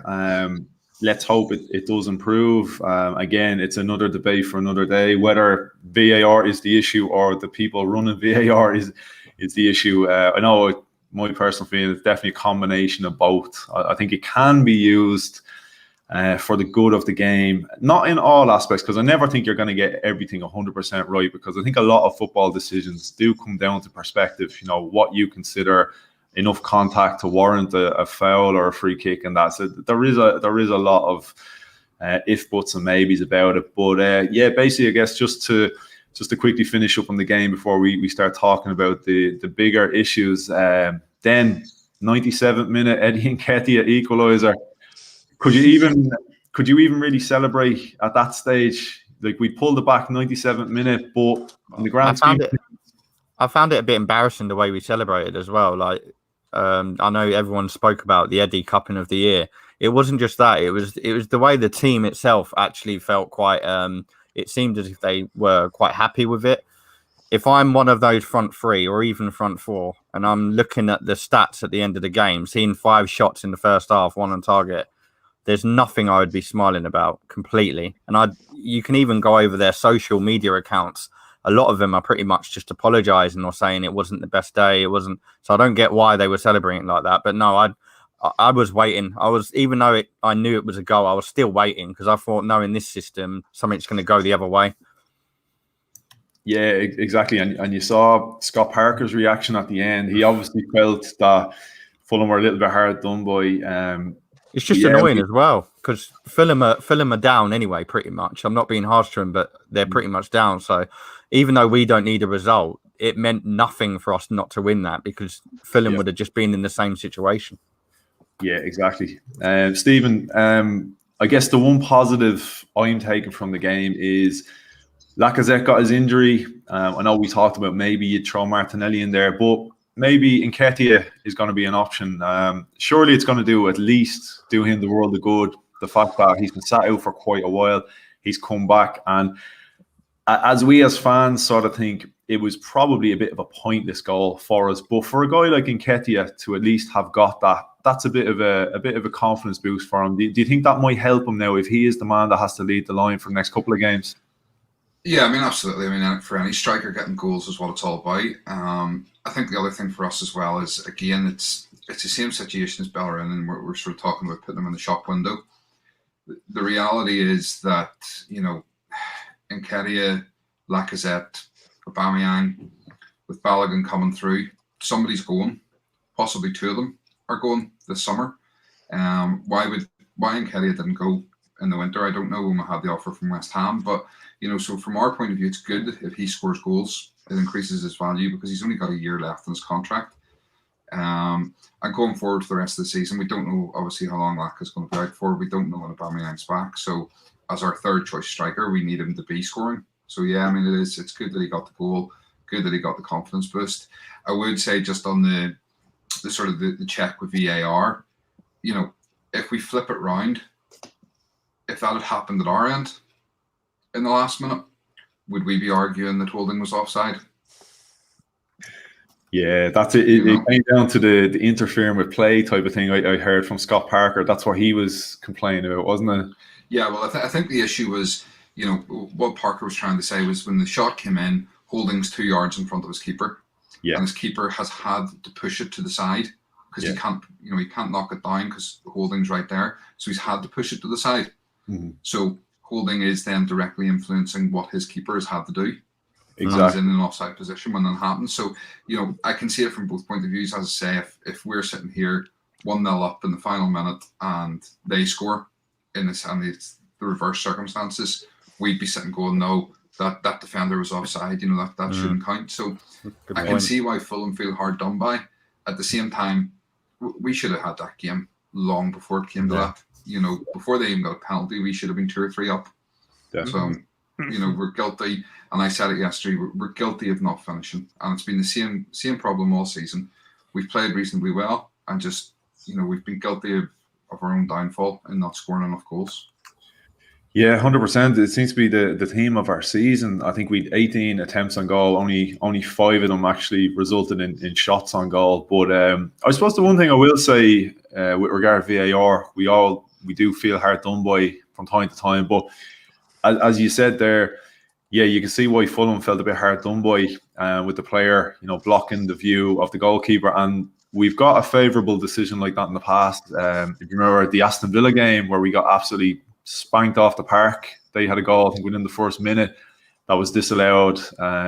Let's hope it does improve. Again, it's another debate for another day, whether VAR is the issue or the people running VAR is the issue. I know my personal feeling is definitely a combination of both. I think it can be used for the good of the game, not in all aspects, because I never think you're going to get everything 100% right, because I think a lot of football decisions do come down to perspective, what you consider enough contact to warrant a foul or a free kick, and that. So there is a lot of if, buts, and maybes about it. But basically, I guess just to quickly finish up on the game before we start talking about the bigger issues. Then 97th minute, Eddie Nketiah equaliser. Could you even really celebrate at that stage? like we pulled it back 97th minute, but in the grand scheme, I found it a bit embarrassing the way we celebrated as well. Like, I know everyone spoke about the Eddie Cupping of the year. It wasn't just that. It was the way the team itself actually felt quite. It seemed as if they were quite happy with it. If I'm one of those front three or even front four, and I'm looking at the stats at the end of the game, seeing 5 shots in the first half, 1 on target, there's nothing I would be smiling about completely. And you can even go over their social media accounts. A lot of them are pretty much just apologizing or saying it wasn't the best day. It wasn't. So I don't get why they were celebrating like that. But no, I was waiting. Even though I knew it was a goal, I was still waiting because I thought, no, in this system, something's going to go the other way. Yeah, exactly. And you saw Scott Parker's reaction at the end. He obviously felt that Fulham were a little bit hard done by. It's just annoying as well because Fulham are down anyway, pretty much. I'm not being harsh to them, but they're pretty much down. So even though we don't need a result, it meant nothing for us not to win that because Fulham would have just been in the same situation. Yeah, exactly. Stephen, I guess the one positive I'm taking from the game is Lacazette got his injury. I know we talked about maybe you'd throw Martinelli in there, but maybe Nketiah is going to be an option. Surely it's going to at least do him the world of good. The fact that he's been sat out for quite a while, he's come back. And as we as fans sort of think, it was probably a bit of a pointless goal for us. But for a guy like Nketiah to at least have got that, that's a bit of a confidence boost for him. Do you think that might help him now if he is the man that has to lead the line for the next couple of games? Yeah, I mean, absolutely. I mean, for any striker, getting goals is what it's all about. I think the other thing for us as well is, again, it's the same situation as Bellerin, and we're sort of talking about putting them in the shop window. The reality is that, Nketiah, Lacazette, Aubameyang, with Balogun coming through, somebody's going. Possibly 2 of them are going this summer. Why Nketiah didn't go in the winter, I don't know, when we had the offer from West Ham, but so from our point of view, it's good if he scores goals. It increases his value because he's only got a year left in his contract. And going forward for the rest of the season, we don't know obviously how long Laka is going to be out for. We don't know when Aubameyang's back. So as our third choice striker, we need him to be scoring. So yeah, I mean, it's good that he got the goal, good that he got the confidence boost. I would say just on the sort of the check with VAR, if we flip it round, if that had happened at our end in the last minute, would we be arguing that holding was offside? Yeah, that's it. It came down to the interfering with play type of thing I heard from Scott Parker. That's what he was complaining about, wasn't it? Yeah, well, I think the issue was, what Parker was trying to say was when the shot came in, Holding's 2 yards in front of his keeper. Yeah. And his keeper has had to push it to the side because he can't knock it down because Holding's right there. So he's had to push it to the side. Mm-hmm. So Holding is then directly influencing what his keeper has had to do. Exactly. He's in an offside position when that happens. So, I can see it from both point of views. As I say, if we're sitting here 1-0 up in the final minute and they score in this and it's the reverse circumstances, we'd be sitting going, no, that defender was offside. That shouldn't count. So I can see why Fulham feel hard done by. At the same time, we should have had that game long before it came to that. Before they even got a penalty, we should have been 2 or 3 up. Definitely. So, we're guilty. And I said it yesterday, we're guilty of not finishing. And it's been the same problem all season. We've played reasonably well and just, we've been guilty of our own downfall and not scoring enough goals. Yeah, 100%. It seems to be the theme of our season. I think we had 18 attempts on goal. Only 5 of them actually resulted in shots on goal. But I suppose the one thing I will say with regard to VAR, we do feel hard done by from time to time. But as you said there, yeah, you can see why Fulham felt a bit hard done by with the player, blocking the view of the goalkeeper. And we've got a favourable decision like that in the past. If you remember the Aston Villa game where we got absolutely spanked off the park, they had a goal, I think, within the first minute that was disallowed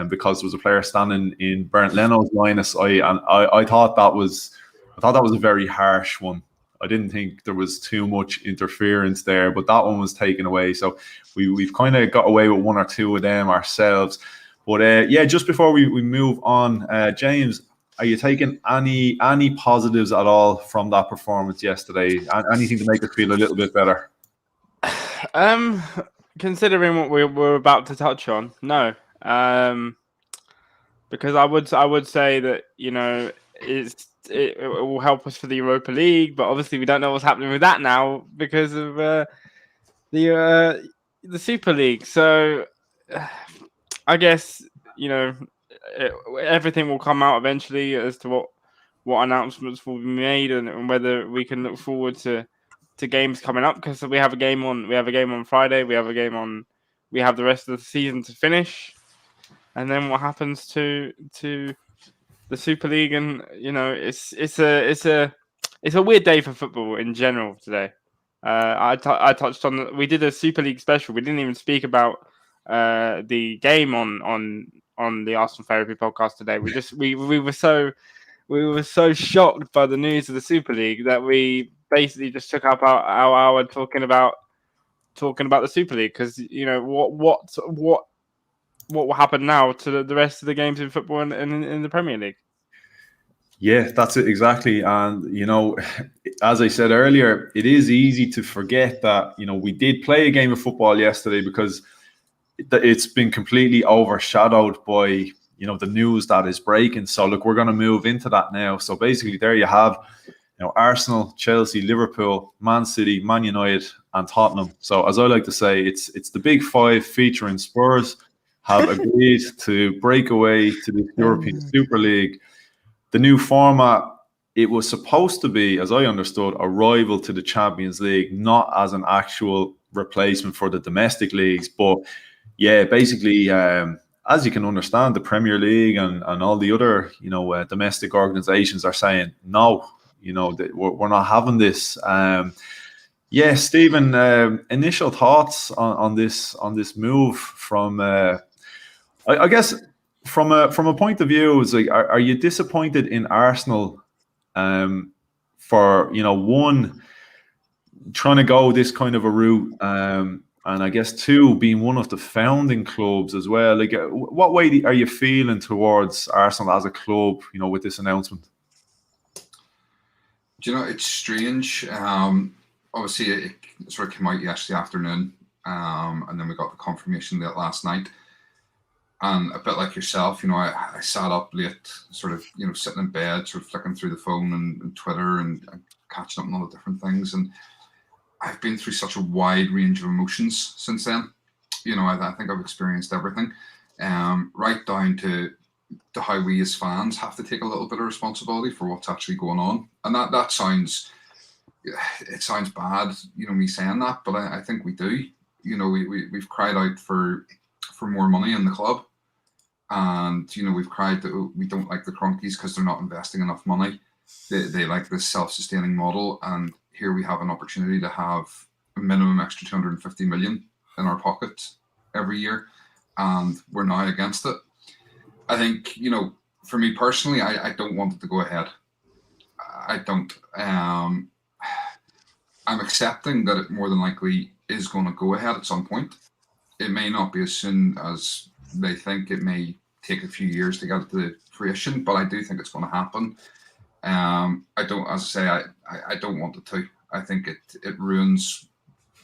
because there was a player standing in Bernd Leno's line of sight, and I thought that was a very harsh one. I didn't think there was too much interference there, but that one was taken away. So we've kind of got away with 1 or 2 of them ourselves. But just before we move on, James, are you taking any positives at all from that performance yesterday? Anything to make us feel a little bit better? considering what we're about to touch on, no. Because I would say that, you know, it will help us for the Europa League, but obviously we don't know what's happening with that now because of the Super League. So I guess, you know, everything will come out eventually as to what announcements will be made and whether we can look forward to games coming up, because we have a game on Friday, we have the rest of the season to finish, and then what happens to the Super League. And you know, it's a weird day for football in general today. I touched on we did a Super League special. We didn't even speak about the game on the Arsenal Therapy podcast today. We were so shocked by the news of the Super League that we basically just took up our hour talking about the Super League, because you know what will happen now to the rest of the games in football and in the Premier League. Yeah, that's it exactly. And you know, as I said earlier, it is easy to forget that, you know, we did play a game of football yesterday because it's been completely overshadowed by, you know, the news that is breaking. So look, we're going to move into that now. So basically there you have, you know, Arsenal, Chelsea, Liverpool, Man City, Man United and Tottenham. So as I like to say, it's the big five featuring Spurs have agreed to break away to the European Super League. The new format, it was supposed to be, as I understood, a rival to the Champions League, not as an actual replacement for the domestic leagues. But yeah, basically, as you can understand, the Premier League and all the other, you know, domestic organizations are saying, no, you know, we're not having this. Yeah, Stephen, initial thoughts on this move from, I guess, from a point of view, it's like, are you disappointed in Arsenal for, you know, one, trying to go this kind of a route, and I guess two, being one of the founding clubs as well? Like, what way are you feeling towards Arsenal as a club, you know, with this announcement? Do you know, it's strange. Obviously, it sort of came out yesterday afternoon, and then we got the confirmation late last night. And a bit like yourself, you know, I sat up late, sort of, you know, sitting in bed, sort of flicking through the phone and Twitter and catching up on all the different things. And I've been through such a wide range of emotions since then. You know, I think I've experienced everything, right down to how we as fans have to take a little bit of responsibility for what's actually going on. And that sounds bad, you know, me saying that, but I think we do. You know, we've cried out for more money in the club. And, you know, we've cried that we don't like the Cronkies because they're not investing enough money. They like this self-sustaining model. And here we have an opportunity to have a minimum extra 250 million in our pockets every year. And we're now against it. I think, you know, for me personally, I don't want it to go ahead. I don't. I'm accepting that it more than likely is going to go ahead at some point. It may not be as soon as they think. It may take a few years to get it to fruition, but I do think it's going to happen. I don't, as I say, I don't want it to. I think it ruins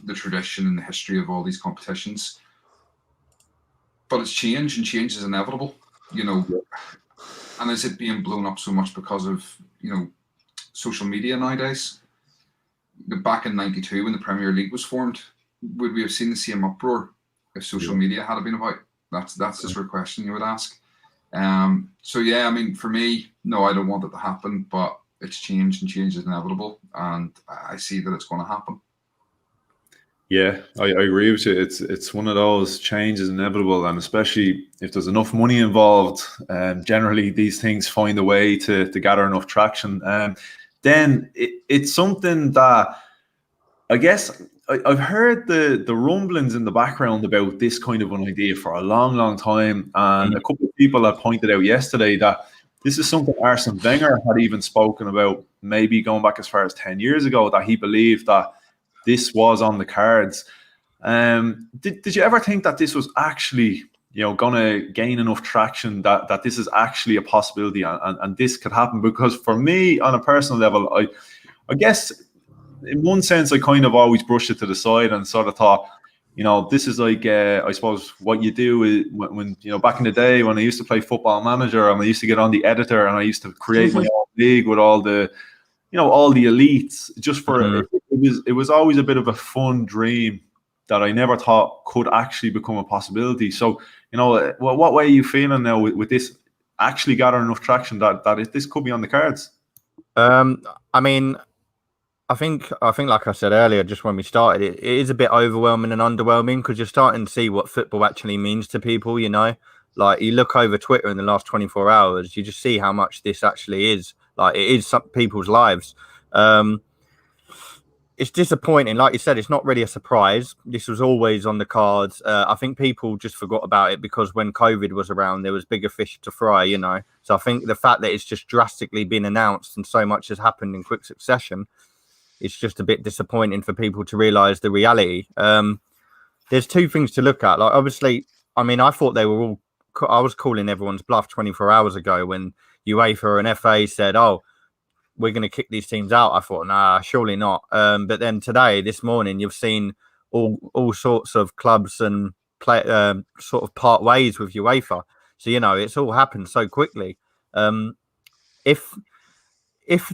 the tradition and the history of all these competitions. But it's change, and change is inevitable, you know. And is it being blown up so much because of, you know, social media nowadays? Back in '92, when the Premier League was formed, would we have seen the same uproar if social media had been about? That's the sort of question you would ask. So yeah, I mean, for me, no, I don't want it to happen, but it's change, and change is inevitable, and I see that it's going to happen. Yeah, I agree with you. It's one of those, change is inevitable, and especially if there's enough money involved, generally these things find a way to gather enough traction. Then it's something that, I guess, I've heard the rumblings in the background about this kind of an idea for a long, long time. And a couple of people have pointed out yesterday that this is something Arsene Wenger had even spoken about, maybe going back as far as 10 years ago, that he believed that this was on the cards. Did you ever think that this was actually, you know, going to gain enough traction, that this is actually a possibility and this could happen? Because for me, on a personal level, I guess, in one sense, I kind of always brushed it to the side and sort of thought, this is like, I suppose, what you do is when back in the day when I used to play Football Manager and I used to get on the editor and I used to create my own league with all the, all the elites, just for it was always a bit of a fun dream that I never thought could actually become a possibility. So, what way are you feeling now with this actually gathering enough traction that this could be on the cards? I mean, I think, like I said earlier, just when we started, it is a bit overwhelming and underwhelming because you're starting to see what football actually means to people. Like you look over Twitter in the last 24 hours, you just see how much this actually is. Like it is some people's lives. It's disappointing. Like you said, it's not really a surprise. This was always on the cards. I think people just forgot about it because when COVID was around, there was bigger fish to fry, So I think the fact that it's just drastically been announced and so much has happened in quick succession, it's just a bit disappointing for people to realise the reality. There's two things to look at. Like, obviously, I mean, I thought they were all... I was calling everyone's bluff 24 hours ago when UEFA and FA said, oh, we're going to kick these teams out. I thought, nah, surely not. But then this morning, you've seen all sorts of clubs and play sort of part ways with UEFA. So, it's all happened so quickly. If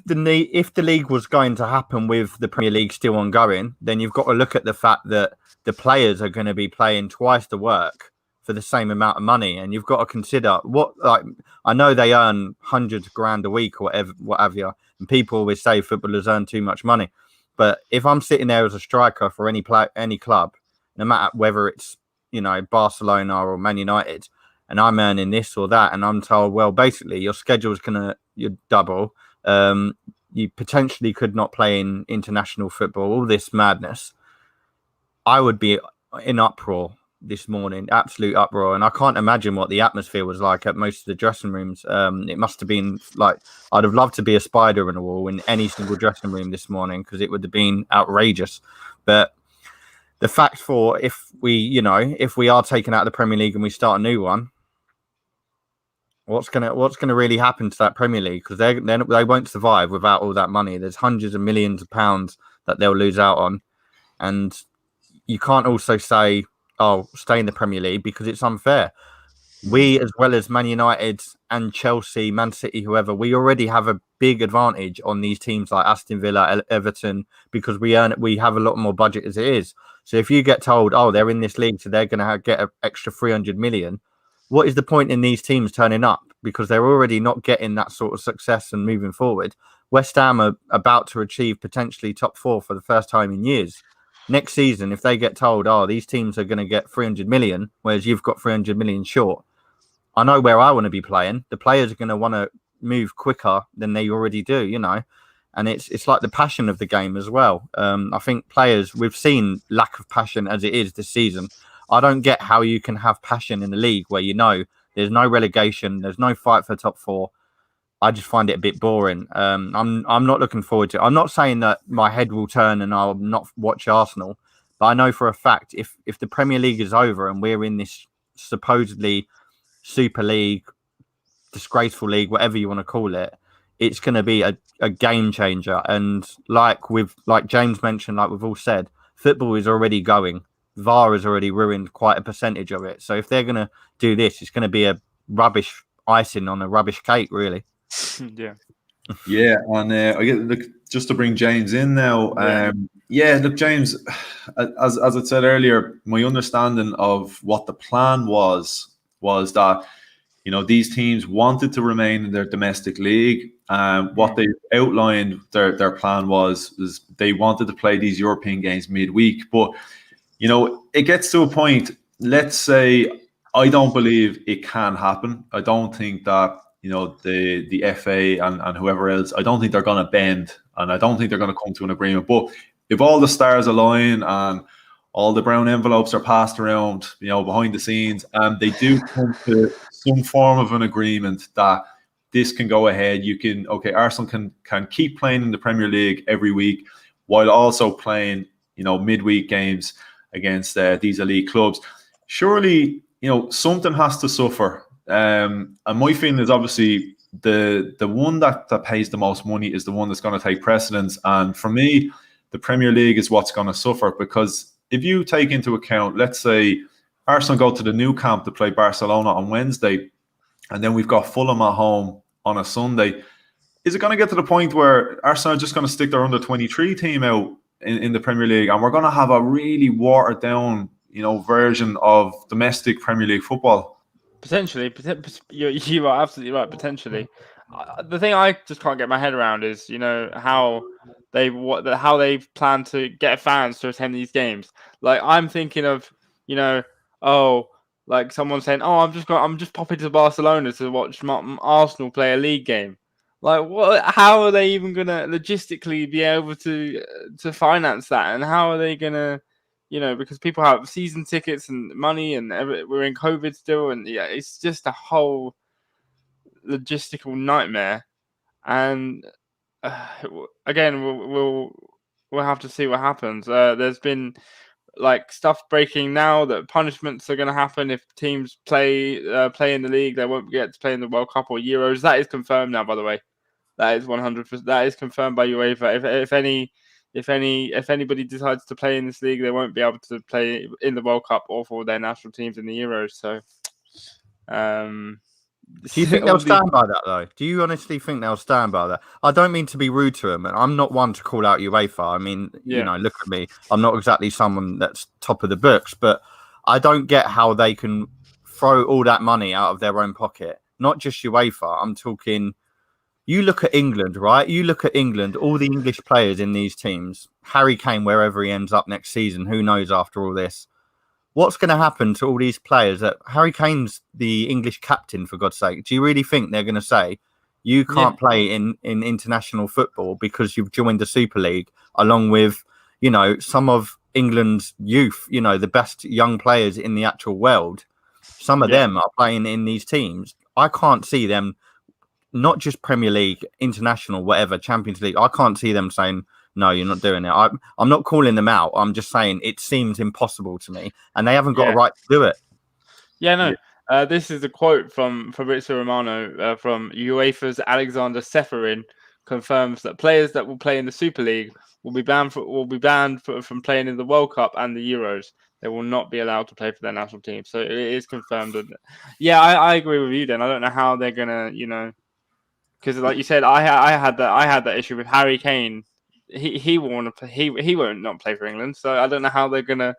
the league was going to happen with the Premier League still ongoing, then you've got to look at the fact that the players are going to be playing twice the work for the same amount of money, and you've got to consider I know they earn hundreds of grand a week or whatever, and people always say footballers earn too much money. But if I'm sitting there as a striker for any club, no matter whether it's Barcelona or Man United, and I'm earning this or that, and I'm told, well, basically your schedule's you double. You potentially could not play in international football, all this madness. I would be in uproar this morning, absolute uproar. And I can't imagine what the atmosphere was like at most of the dressing rooms. It must have been like, I'd have loved to be a spider in a wall in any single dressing room this morning because it would have been outrageous. But the fact if we are taken out of the Premier League and we start a new one, what's gonna really happen to that Premier League? Because they won't survive without all that money. There's hundreds of millions of pounds that they'll lose out on, and you can't also say, "Oh, stay in the Premier League," because it's unfair. We, as well as Man United and Chelsea, Man City, whoever, we already have a big advantage on these teams like Aston Villa, Everton, because we have a lot more budget as it is. So if you get told, "Oh, they're in this league, so they're going to get an extra 300 million," what is the point in these teams turning up? Because they're already not getting that sort of success and moving forward. West Ham are about to achieve potentially top 4 for the first time in years. Next season, if they get told, "Oh, these teams are going to get 300 million, whereas you've got 300 million short," I know where I want to be playing. The players are going to want to move quicker than they already do, and it's like the passion of the game as well. I think players, we've seen lack of passion as it is this season. I don't get how you can have passion in the league where there's no relegation, there's no fight for top 4. I just find it a bit boring. I'm not looking forward to it. I'm not saying that my head will turn and I'll not watch Arsenal, but I know for a fact if the Premier League is over and we're in this supposedly Super League, disgraceful league, whatever you want to call it, it's going to be a game changer. And like James mentioned, like we've all said, football is already going. VAR has already ruined quite a percentage of it. So if they're going to do this, it's going to be a rubbish icing on a rubbish cake, really. Yeah. Yeah, and look, just to bring James in now. Look, James, as I said earlier, my understanding of what the plan was that these teams wanted to remain in their domestic league. What they outlined their plan is they wanted to play these European games midweek, but it gets to a point. Let's say I don't believe it can happen. I don't think that the FA and whoever else, I don't think they're going to bend, and I don't think they're going to come to an agreement. But if all the stars align and all the brown envelopes are passed around, behind the scenes, and they do come to some form of an agreement that this can go ahead, Arsenal can keep playing in the Premier League every week while also playing, midweek games against these elite clubs. Surely, something has to suffer. And my feeling is obviously the one that pays the most money is the one that's going to take precedence. And for me, the Premier League is what's going to suffer, because if you take into account, let's say Arsenal go to the new camp to play Barcelona on Wednesday, and then we've got Fulham at home on a Sunday. Is it going to get to the point where Arsenal are just going to stick their under-23 team out in the Premier League, and we're going to have a really watered down, version of domestic Premier League football? Potentially, you are absolutely right. Potentially, the thing I just can't get my head around is how they plan to get fans to attend these games. Like I'm thinking of like someone saying, I'm just popping to Barcelona to watch Arsenal play a league game. Like what? How are they even gonna logistically be able to finance that? And how are they gonna, because people have season tickets and money, and we're in COVID still, and it's just a whole logistical nightmare. And again, we'll have to see what happens. There's been like stuff breaking now that punishments are going to happen if teams play in the league. They won't get to play in the World Cup or Euros. That is confirmed now, by the way. That is 100%. That is confirmed by UEFA. If anybody decides to play in this league, they won't be able to play in the World Cup or for their national teams in the Euros. So, do you think they'll stand by that, though? Do you honestly think they'll stand by that? I don't mean to be rude to them, and I'm not one to call out UEFA. I mean, look at me. I'm not exactly someone that's top of the books, but I don't get how they can throw all that money out of their own pocket. Not just UEFA. I'm talking. You look at England, right? You look at England, all the English players in these teams. Harry Kane, wherever he ends up next season, who knows after all this? What's going to happen to all these players? Harry Kane's the English captain, for God's sake. Do you really think they're going to say, you can't play in international football because you've joined the Super League, along with, some of England's youth, the best young players in the actual world? Some of them are playing in these teams. I can't see them, not just Premier League, international, whatever, Champions League. I can't see them saying, no, you're not doing it. I'm not calling them out. I'm just saying it seems impossible to me, and they haven't got a right to do it. Yeah, no. This is a quote from Fabrizio Romano from UEFA's Alexander Seferin. Confirms that players that will play in the Super League will be banned from playing in the World Cup and the Euros. They will not be allowed to play for their national team. So it is confirmed. That, I agree with you. Then I don't know how they're gonna, because like you said, I had that issue with Harry Kane. He won't not play for England. So I don't know how they're gonna,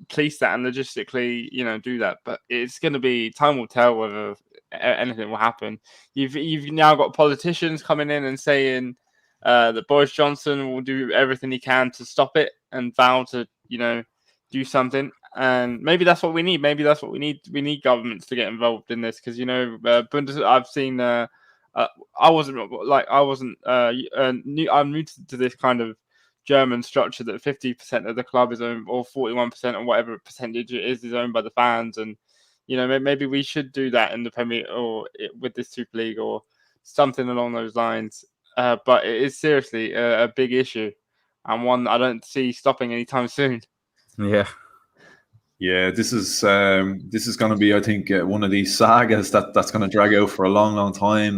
police that and logistically, do that. But it's going to be, time will tell whether anything will happen. You've now got politicians coming in and saying that Boris Johnson will do everything he can to stop it and vow to, do something. And maybe that's what we need. Maybe that's what we need. We need governments to get involved in this because, I've seen. I'm new to this kind of German structure that 50% of the club is owned, or 41% or whatever percentage it is owned by the fans, and maybe we should do that in the Premier or with this Super League or something along those lines. But it is seriously a big issue, and one I don't see stopping anytime soon. Yeah, this is going to be, I think, one of these sagas that's going to drag out for a long, long time.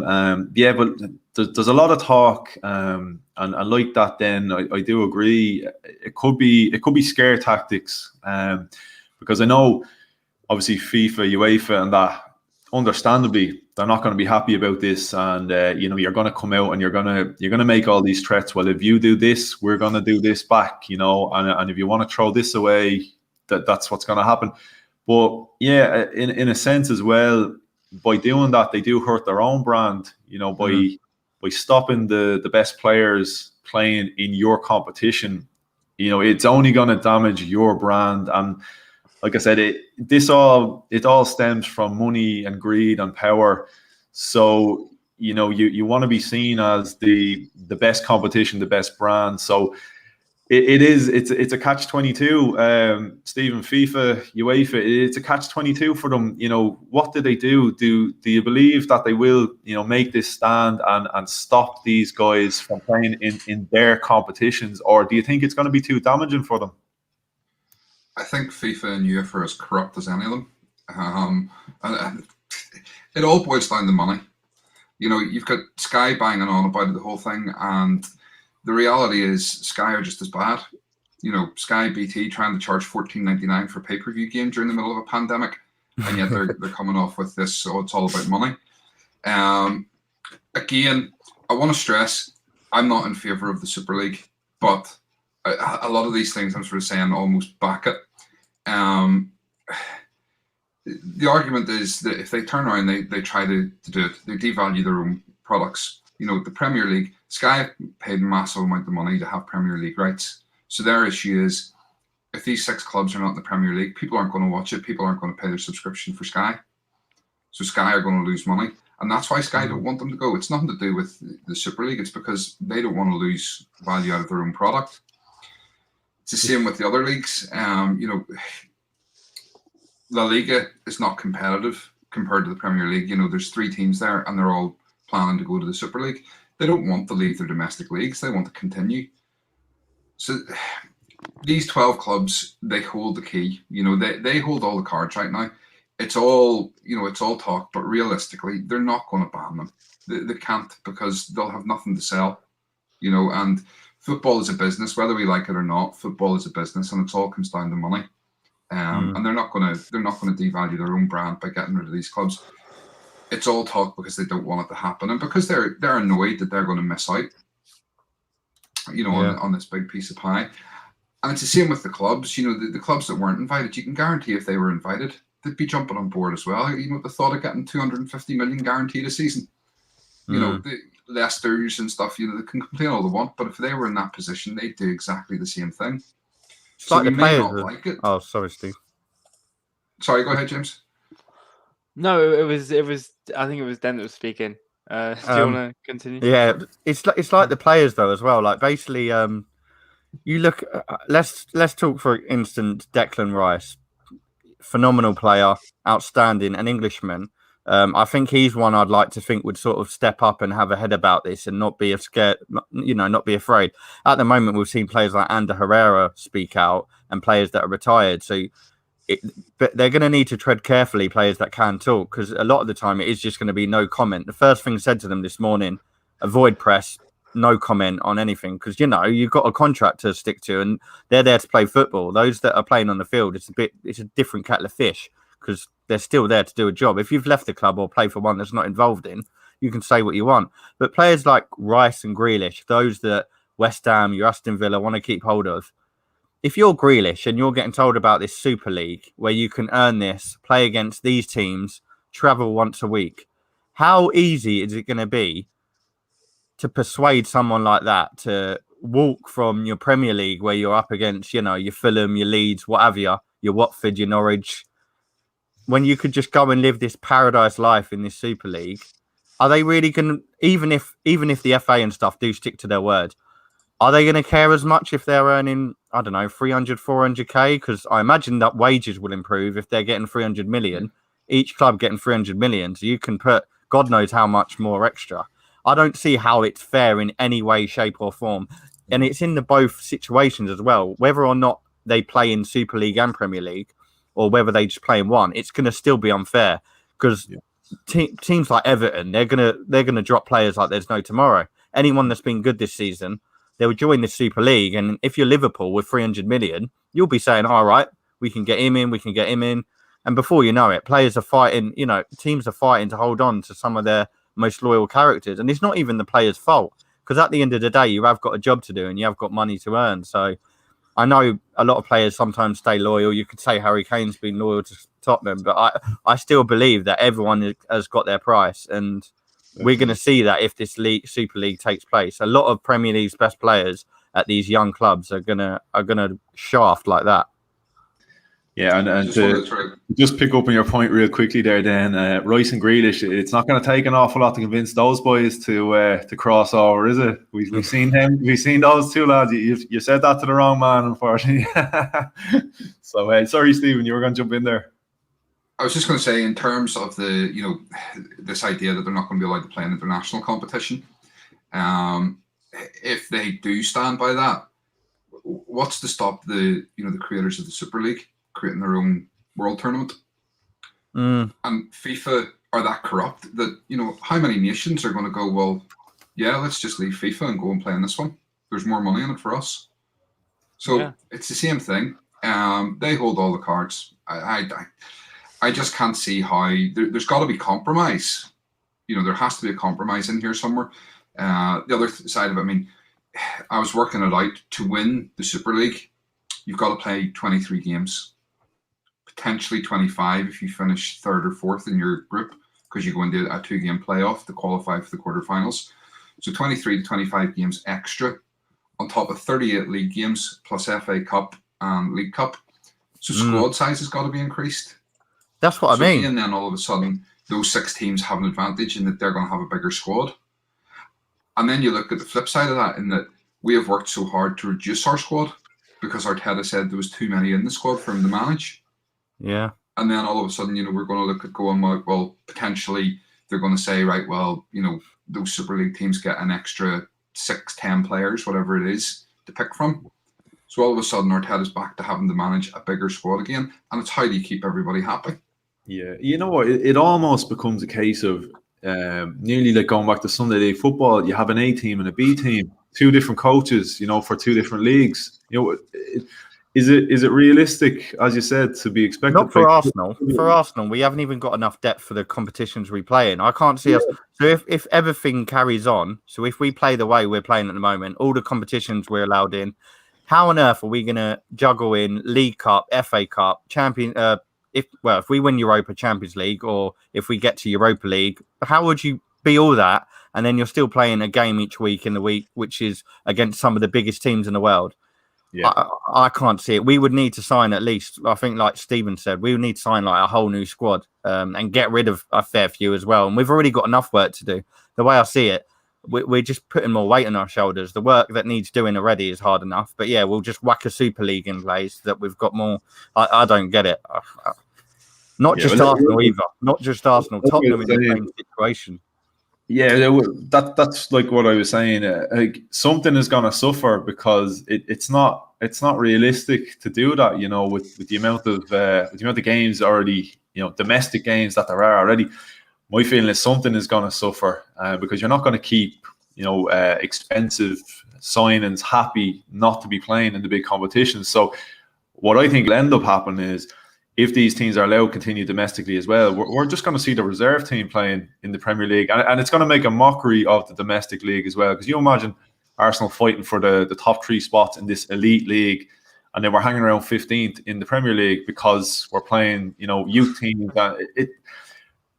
But there's a lot of talk, and like that. Then I do agree. It could be scare tactics, because I know, obviously, FIFA, UEFA, and that, understandably, they're not going to be happy about this, and you're going to come out and you're going to make all these threats. Well, if you do this, we're going to do this back, and if you want to throw this away, that's what's going to happen. But yeah, in a sense as well, by doing that, they do hurt their own brand, by stopping the best players playing in your competition. It's only going to damage your brand. And like I said, it all stems from money and greed and power. So you want to be seen as the best competition, the best brand. So it's a catch-22, Stephen. FIFA, UEFA, it's a catch-22 for them. What do they do? Do you believe that they will, make this stand and stop these guys from playing in their competitions, or do you think it's going to be too damaging for them? I think FIFA and UEFA are as corrupt as any of them. And it all boils down to money. You've got Sky banging on about the whole thing, and the reality is Sky are just as bad. Sky BT trying to charge $14.99 for a pay-per-view game during the middle of a pandemic, and yet they're coming off with this. So it's all about money. Again, I want to stress I'm not in favour of the Super League, but a lot of these things I'm sort of saying almost back it. The argument is that if they turn around, they try to do it, they devalue their own products. The Premier League, Sky paid a massive amount of money to have Premier League rights. So their issue is, if these 6 clubs are not in the Premier League, people aren't going to watch it. People aren't going to pay their subscription for Sky. So Sky are going to lose money. And that's why Sky don't want them to go. It's nothing to do with the Super League. It's because they don't want to lose value out of their own product. It's the same with the other leagues. La Liga is not competitive compared to the Premier League. There's 3 teams there and they're all planning to go to the Super League. They don't want to leave their domestic leagues. They want to continue. So these 12 clubs, they hold the key. They hold all the cards right now. It's all, it's all talk, but realistically, they're not going to ban them. They can't, because they'll have nothing to sell. And football is a business, whether we like it or not. Football is a business, and it all comes down to money. And they're not going to devalue their own brand by getting rid of these clubs. It's all talk because they don't want it to happen, and because they're annoyed that they're going to miss out. On this big piece of pie. And it's the same with the clubs. The clubs that weren't invited, you can guarantee if they were invited, they'd be jumping on board as well. The thought of getting 250 million guaranteed a season. The Leicesters and stuff, they can complain all they want, but if they were in that position, they'd do exactly the same thing. It's like we the may players. not like it. Oh, sorry, Steve. Sorry, go ahead, James. No, it was. I think it was Den that was speaking. Do you want to continue? Yeah, it's like the players though as well. Like basically, you look. Let's talk for instance, Declan Rice, phenomenal player, outstanding, an Englishman. I think he's one I'd like to think would sort of step up and have a head about this and not be scared. Not be afraid. At the moment, we've seen players like Ander Herrera speak out and players that are retired. So. But they're going to need to tread carefully, players that can talk, because a lot of the time it is just going to be no comment. The first thing said to them this morning, avoid press, no comment on anything, because you've got a contract to stick to, and they're there to play football. Those that are playing on the field, it's a different kettle of fish, because they're still there to do a job. If you've left the club or play for one that's not involved in, you can say what you want. But players like Rice and Grealish, those that West Ham, your Aston Villa want to keep hold of. If you're Grealish and you're getting told about this Super League where you can earn this, play against these teams, travel once a week, how easy is it going to be to persuade someone like that to walk from your Premier League where you're up against, your Fulham, your Leeds, whatever, your Watford, your Norwich, when you could just go and live this paradise life in this Super League? Are they really going to, even if the FA and stuff do stick to their word, are they going to care as much if they're earning, 300, 400k? Because I imagine that wages will improve if they're getting 300 million. Each club getting 300 million. So you can put God knows how much more extra. I don't see how it's fair in any way, shape or form. And it's in the both situations as well. Whether or not they play in Super League and Premier League, or whether they just play in one, it's going to still be unfair. Because teams like Everton, they're gonna drop players like there's no tomorrow. Anyone that's been good this season, they'll join the Super League, and if you're Liverpool with 300 million, you'll be saying, all right, we can get him in. And before you know it, players are fighting, teams are fighting to hold on to some of their most loyal characters. And it's not even the players' fault, because at the end of the day, you have got a job to do and you have got money to earn. So I know a lot of players sometimes stay loyal. You could say Harry Kane's been loyal to Tottenham, but I still believe that everyone has got their price. And we're going to see that if this Super League takes place. A lot of Premier League's best players at these young clubs are gonna shaft like that. Yeah, and to just pick up on your point real quickly there, Dan, Rice and Grealish, it's not going to take an awful lot to convince those boys to cross over, is it? We've seen those two lads. You said that to the wrong man, unfortunately. So, sorry, Stephen, you were going to jump in there. I was just going to say, in terms of this idea that they're not going to be allowed to play in international competition, if they do stand by that, what's to stop the creators of the Super League creating their own world tournament? And FIFA are that corrupt that how many nations are going to go, well, yeah, let's just leave FIFA and go and play in this one. There's more money in it for us. So it's the same thing. They hold all the cards. I just can't see how there's got to be compromise. There has to be a compromise in here somewhere. The other side of it, I mean, I was working it out. To win the Super League, you've got to play 23 games, potentially 25 if you finish third or fourth in your group, because you go into a 2-game playoff to qualify for the quarterfinals. So 23 to 25 games extra on top of 38 league games plus FA Cup and League Cup. So squad size has got to be increased. That's what I mean. And then all of a sudden, those 6 teams have an advantage in that they're going to have a bigger squad. And then you look at the flip side of that, in that we have worked so hard to reduce our squad because Arteta said there was too many in the squad for him to manage. Yeah. And then all of a sudden, we're going to look at going, well, potentially they're going to say, right, well, those Super League teams get an extra 6-10 players, whatever it is, to pick from. So all of a sudden, Arteta's back to having to manage a bigger squad again. And it's how do you keep everybody happy? Yeah, you know what? It almost becomes a case of nearly like going back to Sunday League football. You have an A team and a B team, 2 different coaches, for 2 different leagues. Is it realistic, as you said, to be expected? Not for Arsenal. For Arsenal, we haven't even got enough depth for the competitions we play in. I can't see us. So if everything carries on, so if we play the way we're playing at the moment, all the competitions we're allowed in, how on earth are we going to juggle in League Cup, FA Cup, if we win Europa, Champions League, or if we get to Europa League, how would you be all that? And then you're still playing a game each week in the week, which is against some of the biggest teams in the world. Yeah, I can't see it. We would need to sign at least, I think, like Stephen said, we would need to sign like a whole new squad and get rid of a fair few as well. And we've already got enough work to do. The way I see it, we're just putting more weight on our shoulders. The work that needs doing already is hard enough. But yeah, we'll just whack a Super League in place that we've got more. I don't get it. Not just Arsenal either. Not just Arsenal. Tottenham in the same situation. Yeah, that's like what I was saying. Like something is going to suffer because it's not realistic to do that. With the amount of games already, domestic games that there are already. My feeling is something is going to suffer because you're not going to keep expensive signings happy not to be playing in the big competitions. So what I think will end up happening is, if these teams are allowed to continue domestically as well, we're just going to see the reserve team playing in the Premier League. And it's going to make a mockery of the domestic league as well. Because you imagine Arsenal fighting for the top 3 spots in this elite league, and then we're hanging around 15th in the Premier League because we're playing, youth teams.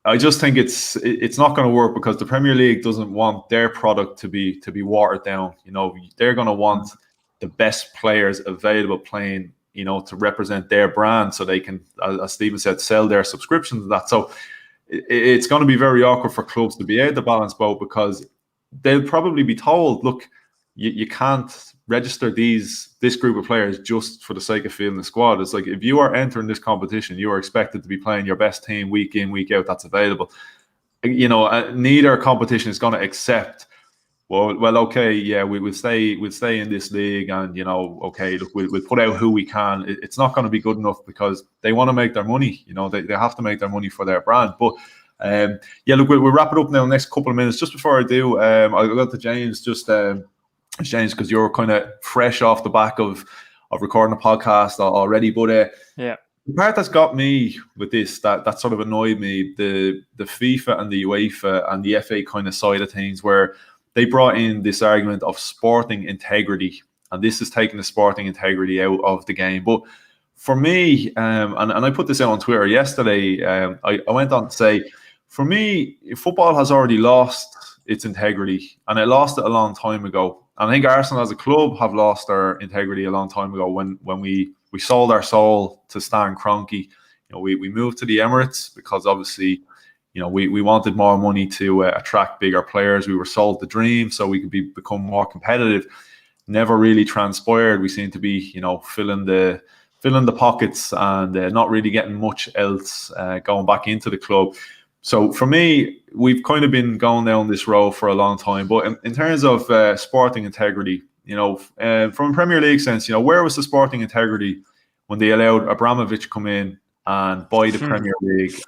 I just think it's not going to work because the Premier League doesn't want their product to be watered down. They're going to want the best players available playing, to represent their brand so they can, as Stephen said, sell their subscriptions and that. So it's going to be very awkward for clubs to be able to balance both because they'll probably be told, look, you can't register this group of players just for the sake of filling the squad. It's like, if you are entering this competition, you are expected to be playing your best team week in, week out that's available. Neither competition is going to accept, well, okay, yeah, we'll stay in this league, and okay, look, we'll put out who we can. It's not going to be good enough because they want to make their money. They have to make their money for their brand. But look, we'll wrap it up now in the next couple of minutes. Just before I do, I'll go to James. James, because you're kind of fresh off the back of recording a podcast already. But yeah, the part that's got me with this, that sort of annoyed me, the FIFA and the UEFA and the FA kind of side of things, where they brought in this argument of sporting integrity, and this is taking the sporting integrity out of the game. But for me, and I put this out on Twitter yesterday, I went on to say, for me, football has already lost its integrity, and it lost it a long time ago. And I think Arsenal as a club have lost their integrity a long time ago when we sold our soul to Stan Kroenke. We moved to the Emirates because obviously, we wanted more money to attract bigger players. We were sold the dream so we could become more competitive. Never really transpired. We seem to be, filling the pockets and not really getting much else going back into the club. So for me, we've kind of been going down this road for a long time. But in terms of sporting integrity, from a Premier League sense, where was the sporting integrity when they allowed Abramovich come in and buy the Premier League?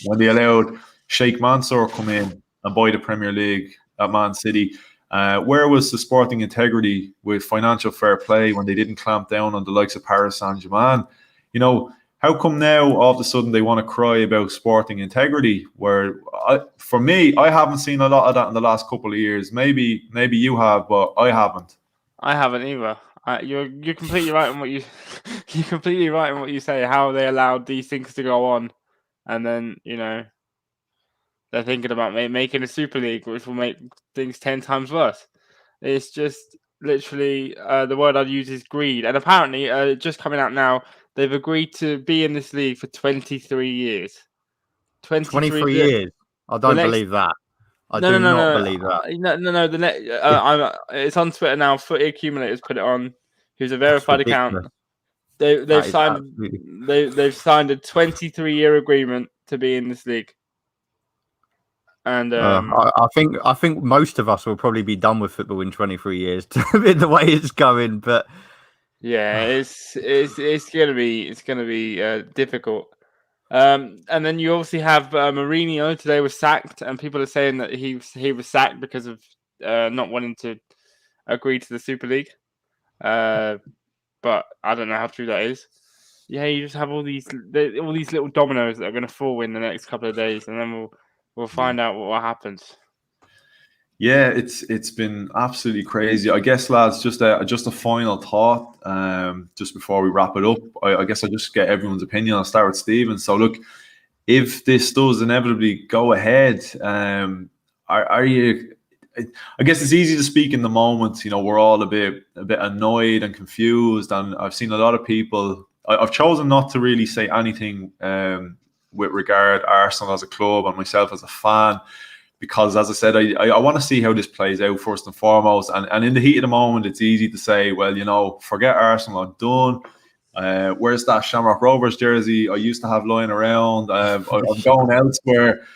When they allowed Sheikh Mansour come in and buy the Premier League at Man City, Where was the sporting integrity with financial fair play when they didn't clamp down on the likes of Paris Saint-Germain? You know, how come now all of a sudden they want to cry about sporting integrity? Where, for me, I haven't seen a lot of that in the last couple of years. Maybe you have, but I haven't. I haven't either. You're completely right in what you you're completely right in what you say. How they allowed these things to go on, and then they're thinking about making a Super League, which will make things 10 times worse. It's just literally the word I'd use is greed. And apparently, just coming out now, they've agreed to be in this league for 23 years. 23 years. I don't believe that. I do not believe that. No. It's on Twitter now. Footy Accumulators put it on. Who's a verified account. They've signed a 23-year agreement to be in this league. And I think most of us will probably be done with football in 23 years, the way it's going. But yeah, it's gonna be difficult. And then you obviously have Mourinho today was sacked, and people are saying that he was sacked because of not wanting to agree to the Super League. But I don't know how true that is. Yeah, you just have all these little dominoes that are going to fall in the next couple of days, and then we'll find out what happens. Yeah, it's been absolutely crazy. I guess, lads, just a final thought, just before we wrap it up. I guess I'll just get everyone's opinion. I'll start with Stephen. So, look, if this does inevitably go ahead, are you? I guess it's easy to speak in the moment. You know, we're all a bit annoyed and confused, and I've seen a lot of people. I've chosen not to really say anything with regard Arsenal as a club and myself as a fan, because, as I said, I want to see how this plays out first and foremost. And in the heat of the moment, it's easy to say, well, you know, forget Arsenal, I'm done. Where's that Shamrock Rovers jersey I used to have lying around? I'm going elsewhere.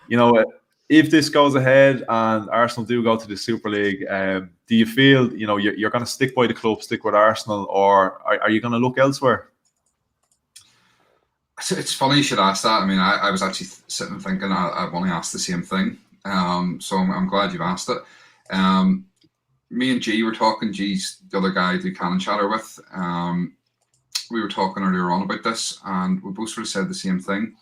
You know, if this goes ahead and Arsenal do go to the Super League, do you feel, you know, you're going to stick by the club, stick with Arsenal, or are you going to look elsewhere? It's funny you should ask that. I mean, I was actually sitting thinking I've only asked the same thing. So I'm glad you've asked it. Me and G were talking. G's the other guy I do Cannon Chatter with. We were talking earlier on about this, and we both sort of said the same thing.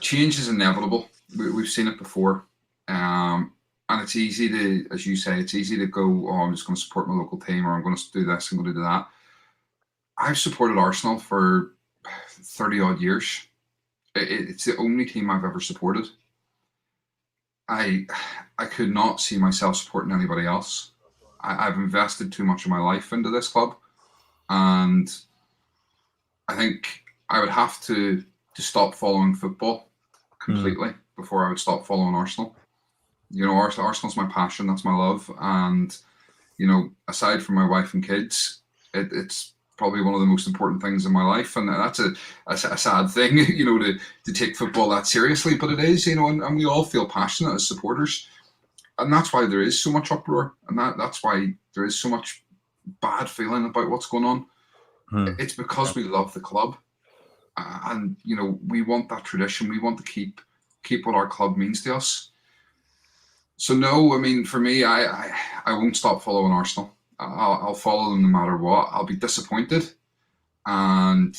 Change is inevitable. We've seen it before. And it's easy to, as you say, it's easy to go, oh, I'm just going to support my local team, or I'm going to do this, I'm going to do that. I've supported Arsenal for 30 odd years. It's the only team I've ever supported. I could not see myself supporting anybody else. I've invested too much of my life into this club, and I think I would have to stop following football completely before I would stop following Arsenal. You know, Arsenal's my passion, that's my love, and you know, aside from my wife and kids, it's probably one of the most important things in my life, and that's a sad thing, you know, to take football that seriously, but it is, you know, and we all feel passionate as supporters, and that's why there is so much uproar, and that's why there is so much bad feeling about what's going on. It's because we love the club, and you know, we want that tradition, we want to keep what our club means to us. So no, I mean, for me, I won't stop following Arsenal. I'll follow them no matter what. I'll be disappointed, and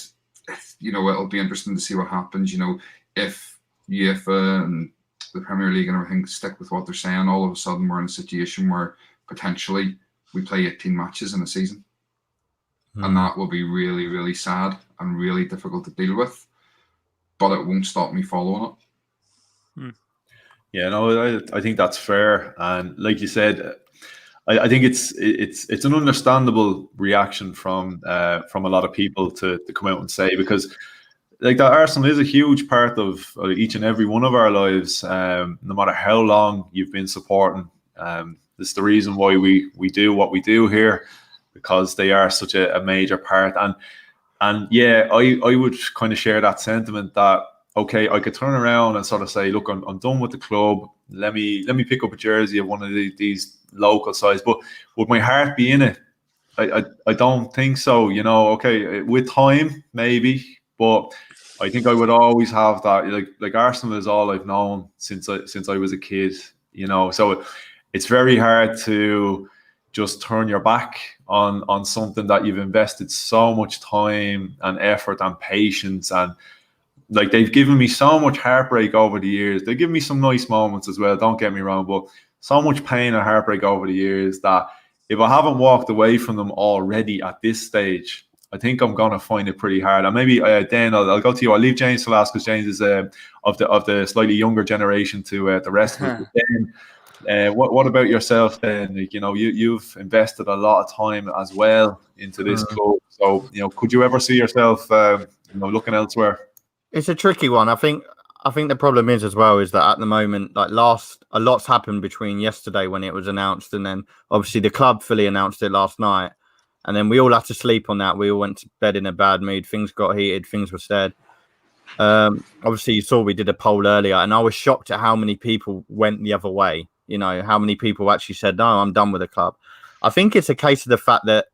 you know, it'll be interesting to see what happens. You know, if UEFA and the Premier League and everything stick with what they're saying, all of a sudden we're in a situation where potentially we play 18 matches in a season, and that will be really, really sad and really difficult to deal with. But it won't stop me following it. Yeah, no, I think that's fair, and like you said, I think it's an understandable reaction from a lot of people to come out and say, because like that Arsenal is a huge part of each and every one of our lives, no matter how long you've been supporting. It's the reason why we do what we do here, because they are such a major part. And yeah, I would kind of share that sentiment that, okay, I could turn around and sort of say, look, I'm done with the club. Let me pick up a jersey of one of these local sides, but would my heart be in it? I don't think so. You know, okay, with time maybe, but I think I would always have that. Like Arsenal is all I've known since I was a kid. You know, so it's very hard to just turn your back on something that you've invested so much time and effort and patience, and like they've given me so much heartbreak over the years. They give me some nice moments as well, don't get me wrong, but so much pain and heartbreak over the years that if I haven't walked away from them already at this stage, I think I'm going to find it pretty hard. And maybe Dan, I'll go to you. I'll leave James to last because James is of the slightly younger generation to the rest of us. But Dan, what about yourself then? Like, you've invested a lot of time as well into this club. So, could you ever see yourself, looking elsewhere? It's a tricky one. I think the problem is as well is that at the moment, like a lot's happened between yesterday when it was announced, and then obviously the club fully announced it last night, and then we all had to sleep on that. We all went to bed in a bad mood. Things got heated. Things were said. Obviously, you saw we did a poll earlier, and I was shocked at how many people went the other way. How many people actually said, "No, I'm done with the club." I think it's a case of the fact that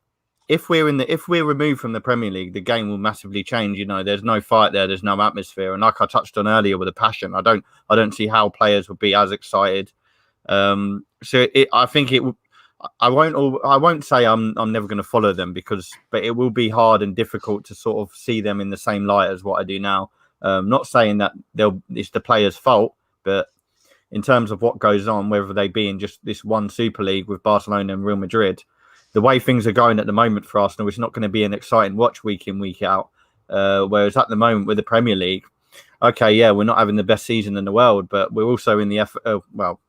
if we're removed from the Premier League, the game will massively change. There's no fight there. There's no atmosphere. And like I touched on earlier with the passion, I don't see how players would be as excited. I think it. I won't say I'm never going to follow them but it will be hard and difficult to sort of see them in the same light as what I do now. Not saying that it's the players' fault, but in terms of what goes on, whether they be in just this one Super League with Barcelona and Real Madrid, the way things are going at the moment for Arsenal, it's not going to be an exciting watch week in, week out. Whereas at the moment with the Premier League, okay, yeah, we're not having the best season in the world, but we're also in the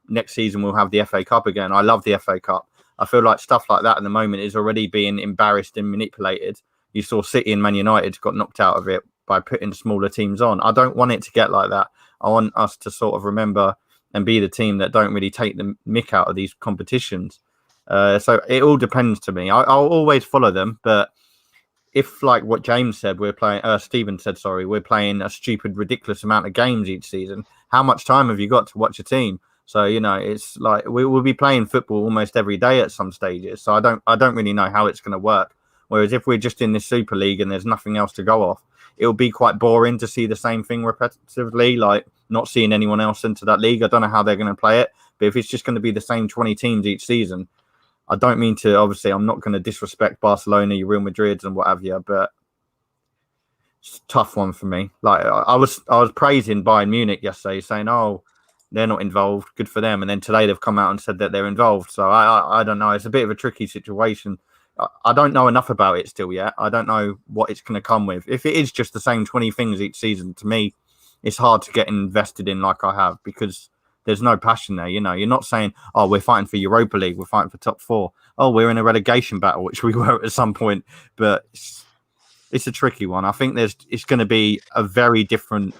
next season we'll have the FA Cup again. I love the FA Cup. I feel like stuff like that at the moment is already being embarrassed and manipulated. You saw City and Man United got knocked out of it by putting smaller teams on. I don't want it to get like that. I want us to sort of remember and be the team that don't really take the mick out of these competitions. So it all depends to me. I'll always follow them, but if, like what James said, Stephen said, we're playing a stupid, ridiculous amount of games each season. How much time have you got to watch a team? So, it's like we will be playing football almost every day at some stages. So I don't really know how it's going to work. Whereas if we're just in this Super League and there's nothing else to go off, it'll be quite boring to see the same thing repetitively, like not seeing anyone else into that league. I don't know how they're going to play it. But if it's just going to be the same 20 teams each season, I don't mean to, obviously, I'm not going to disrespect Barcelona, your Real Madrids and what have you, but it's a tough one for me. Like I was praising Bayern Munich yesterday, saying, "Oh, they're not involved, good for them." And then today they've come out and said that they're involved. So I don't know. It's a bit of a tricky situation. I don't know enough about it still yet. I don't know what it's going to come with. If it is just the same 20 things each season, to me, it's hard to get invested in like I have because there's no passion there. You're not saying, "Oh, we're fighting for Europa League, we're fighting for top 4. Oh, we're in a relegation battle," which we were at some point. But it's a tricky one. I think it's going to be a very different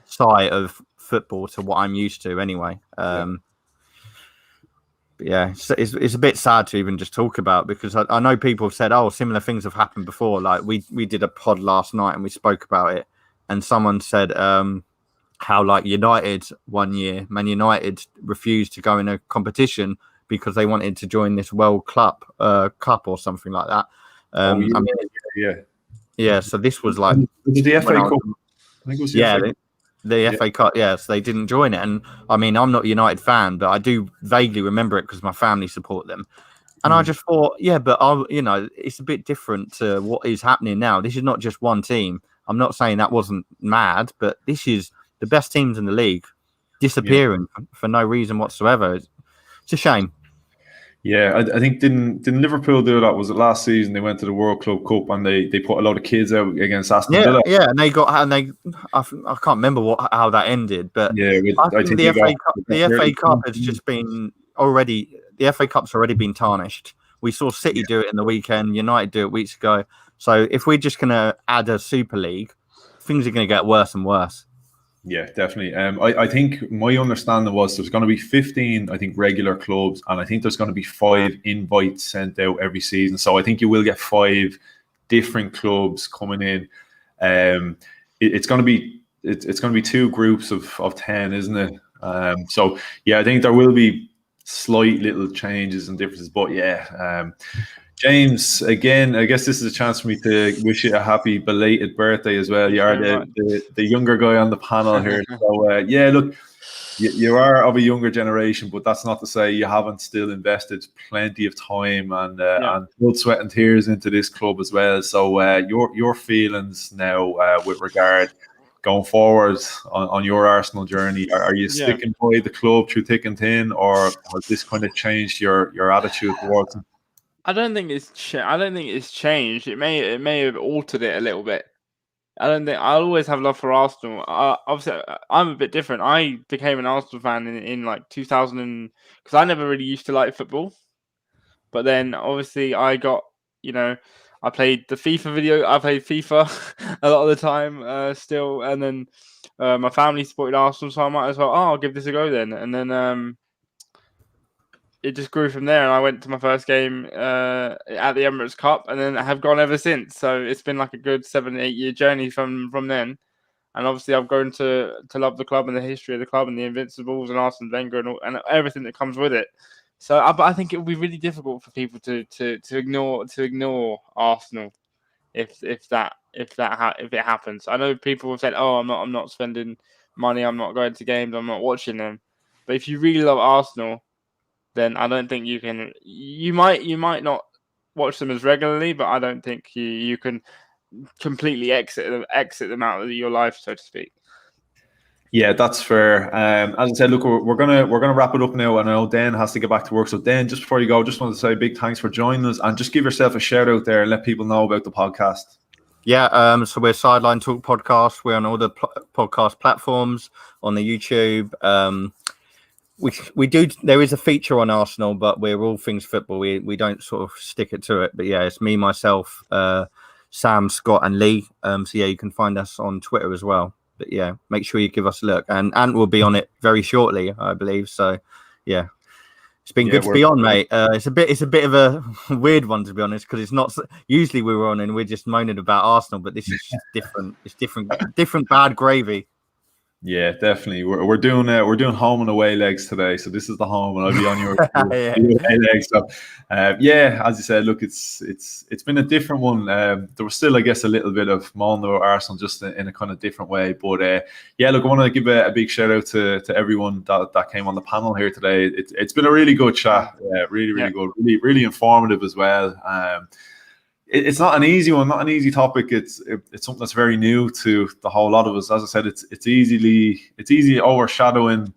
side of football to what I'm used to anyway. But yeah, it's a bit sad to even just talk about because I know people have said, "Oh, similar things have happened before." Like we did a pod last night and we spoke about it, and someone said how like United one year, Man United refused to go in a competition because they wanted to join this World Cup or something like that. Yeah. So this was like the FA Cup. I think it was the FA Cup, yes, they didn't join it. And I mean, I'm not a United fan, but I do vaguely remember it because my family support them. And I just thought, but it's a bit different to what is happening now. This is not just one team. I'm not saying that wasn't mad, but this is the best teams in the league disappearing for no reason whatsoever. It's a shame. Yeah, I think didn't Liverpool do that? Was it last season? They went to the World Club Cup and they put a lot of kids out against Aston Villa. Yeah, and I can't remember how that ended, but I think the FA Cup has just been already. The FA Cup's already been tarnished. We saw City do it in the weekend. United do it weeks ago. So if we're just going to add a Super League, things are going to get worse and worse. Yeah, definitely. I think my understanding was there's going to be 15, I think, regular clubs, and I think there's going to be 5 invites sent out every season. So I think you will get 5 different clubs coming in. It's going to be 2 groups of 10, isn't it? So yeah, I think there will be slight little changes and differences, but James, again, I guess this is a chance for me to wish you a happy belated birthday as well. You are the younger guy on the panel here. So, look, you are of a younger generation, but that's not to say you haven't still invested plenty of time and blood, sweat, and tears into this club as well. So your feelings now with regard going forward on your Arsenal journey, are you sticking by the club through thick and thin, or has this kind of changed your attitude towards them? I don't think it's changed. It may have altered it a little bit. I always have love for Arsenal. Obviously, I'm a bit different. I became an Arsenal fan in like 2000, because I never really used to like football. But then obviously I got, I played the FIFA video. I played FIFA a lot of the time still. And then my family supported Arsenal, so I might as well, I'll give this a go then. And then it just grew from there. And I went to my first game at the Emirates Cup, and then I have gone ever since. So it's been like a good 7-8 year journey from then. And obviously I've grown to love the club and the history of the club and the Invincibles and Arsene Wenger and everything that comes with it. So, but I think it would be really difficult for people to ignore Arsenal if it happens. I know people have said, "Oh, I'm not spending money. I'm not going to games. I'm not watching them." But if you really love Arsenal, then I don't think you can. You might not watch them as regularly, but I don't think you can completely exit them out of your life, so to speak. Yeah, that's fair. As I said, look, we're gonna wrap it up now. I know Dan has to get back to work. So Dan, just before you go, just wanted to say a big thanks for joining us, and just give yourself a shout out there and let people know about the podcast. Yeah, so we're Sideline Talk Podcast. We're on all the podcast platforms, on the YouTube. We do. There is a feature on Arsenal, but we're all things football. We don't sort of stick it to it. But yeah, it's me, myself, Sam, Scott, and Lee. So yeah, you can find us on Twitter as well. But yeah, make sure you give us a look. And Ant will be on it very shortly, I believe. So yeah, it's been good to be on, mate. It's a bit of a weird one, to be honest, because it's not usually we were on and we're just moaning about Arsenal, but this is just different. It's different bad gravy. Yeah, definitely. We're doing home and away legs today, so this is the home, and I'll be on your away legs. So, yeah, as you said, look, it's been a different one. There was still, I guess, a little bit of moan about Arsenal, just in a kind of different way. But yeah, look, I want to give a big shout out to everyone that came on the panel here today. It's been a really good chat, really good, really informative as well. It's not an easy one, not an easy topic. It's something that's very new to the whole lot of us. As I said, it's easy overshadowing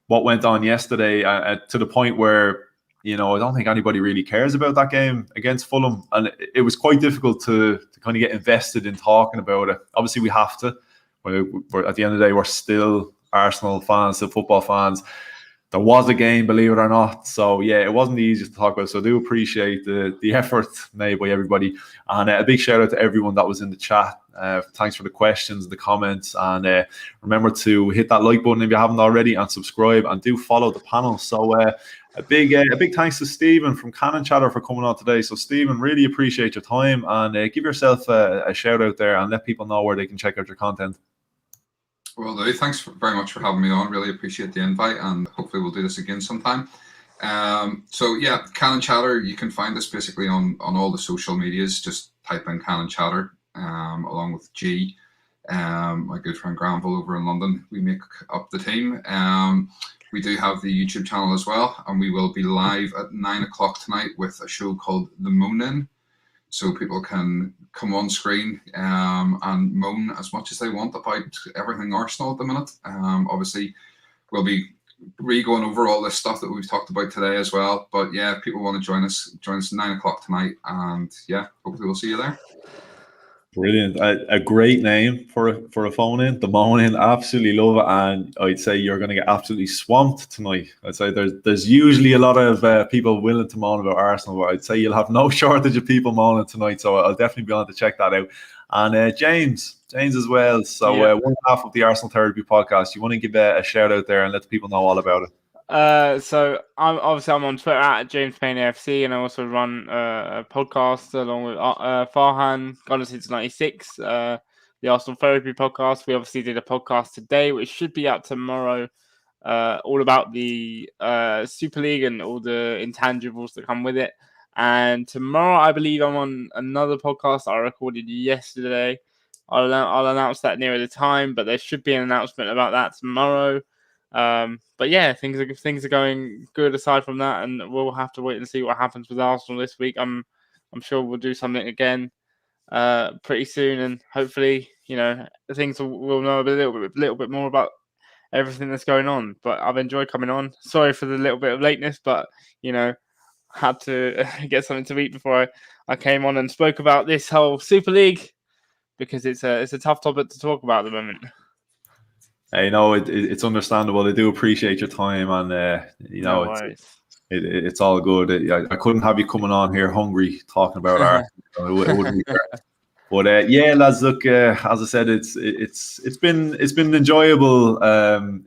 what went on yesterday to the point where I don't think anybody really cares about that game against Fulham, and it was quite difficult to kind of get invested in talking about it. Obviously, we have to. We're at the end of the day, we're still Arsenal fans, still football fans. There was a game, believe it or not. So yeah, it wasn't the easiest to talk about. So I do appreciate the effort made by everybody, and a big shout out to everyone that was in the chat. Thanks for the questions, the comments, and remember to hit that like button if you haven't already, and subscribe, and do follow the panel. So a big thanks to Stephen from Cannon Chatter for coming on today. So Stephen, really appreciate your time, and give yourself a shout out there and let people know where they can check out your content. Well, Louis, thanks very much for having me on. Really appreciate the invite, and hopefully we'll do this again sometime. So yeah, Cannon Chatter, you can find us basically on all the social medias. Just type in Cannon Chatter, along with G, my good friend Granville over in London. We make up the team. We do have the YouTube channel as well, and we will be live at 9 o'clock tonight with a show called The Moan-In. So people can come on screen and moan as much as they want about everything Arsenal at the minute. Obviously, we'll be going over all this stuff that we've talked about today as well. But yeah, if people want to join us at 9 o'clock tonight. And yeah, hopefully we'll see you there. Brilliant. A great name for a phone in. The Moan-In, absolutely love it. And I'd say you're going to get absolutely swamped tonight. I'd say there's usually a lot of people willing to moan about Arsenal, but I'd say you'll have no shortage of people moaning tonight. So I'll definitely be on to check that out. And James as well. So one half of the Arsenal Therapy podcast. You want to give a shout out there and let the people know all about it? So I'm on Twitter at James Payne AFC, and I also run a podcast along with Farhan, Gone Since '96, the Arsenal Therapy podcast. We obviously did a podcast today, which should be out tomorrow, all about the Super League and all the intangibles that come with it. And tomorrow, I believe I'm on another podcast I recorded yesterday. I'll announce that nearer the time, but there should be an announcement about that tomorrow. But yeah, things are going good aside from that, and we'll have to wait and see what happens with Arsenal this week. I'm sure we'll do something again pretty soon, and hopefully, things we'll know a little bit more about everything that's going on. But I've enjoyed coming on. Sorry for the little bit of lateness, but had to get something to eat before I came on and spoke about this whole Super League, because it's a tough topic to talk about at the moment. Hey, no, it's understandable. I do appreciate your time, and it's all good. I couldn't have you coming on here hungry talking about Arsenal. It wouldn't be fair. But yeah, lads, look, as I said, it's been enjoyable,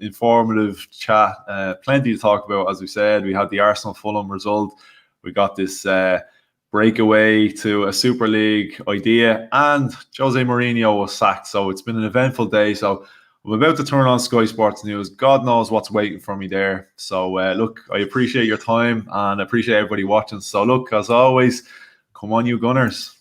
informative chat. Plenty to talk about. As we said, we had the Arsenal Fulham result. We got this breakaway to a Super League idea, and Jose Mourinho was sacked. So it's been an eventful day. So I'm about to turn on Sky Sports News. God knows what's waiting for me there. So look, I appreciate your time and I appreciate everybody watching. So look, as always, come on, you Gunners.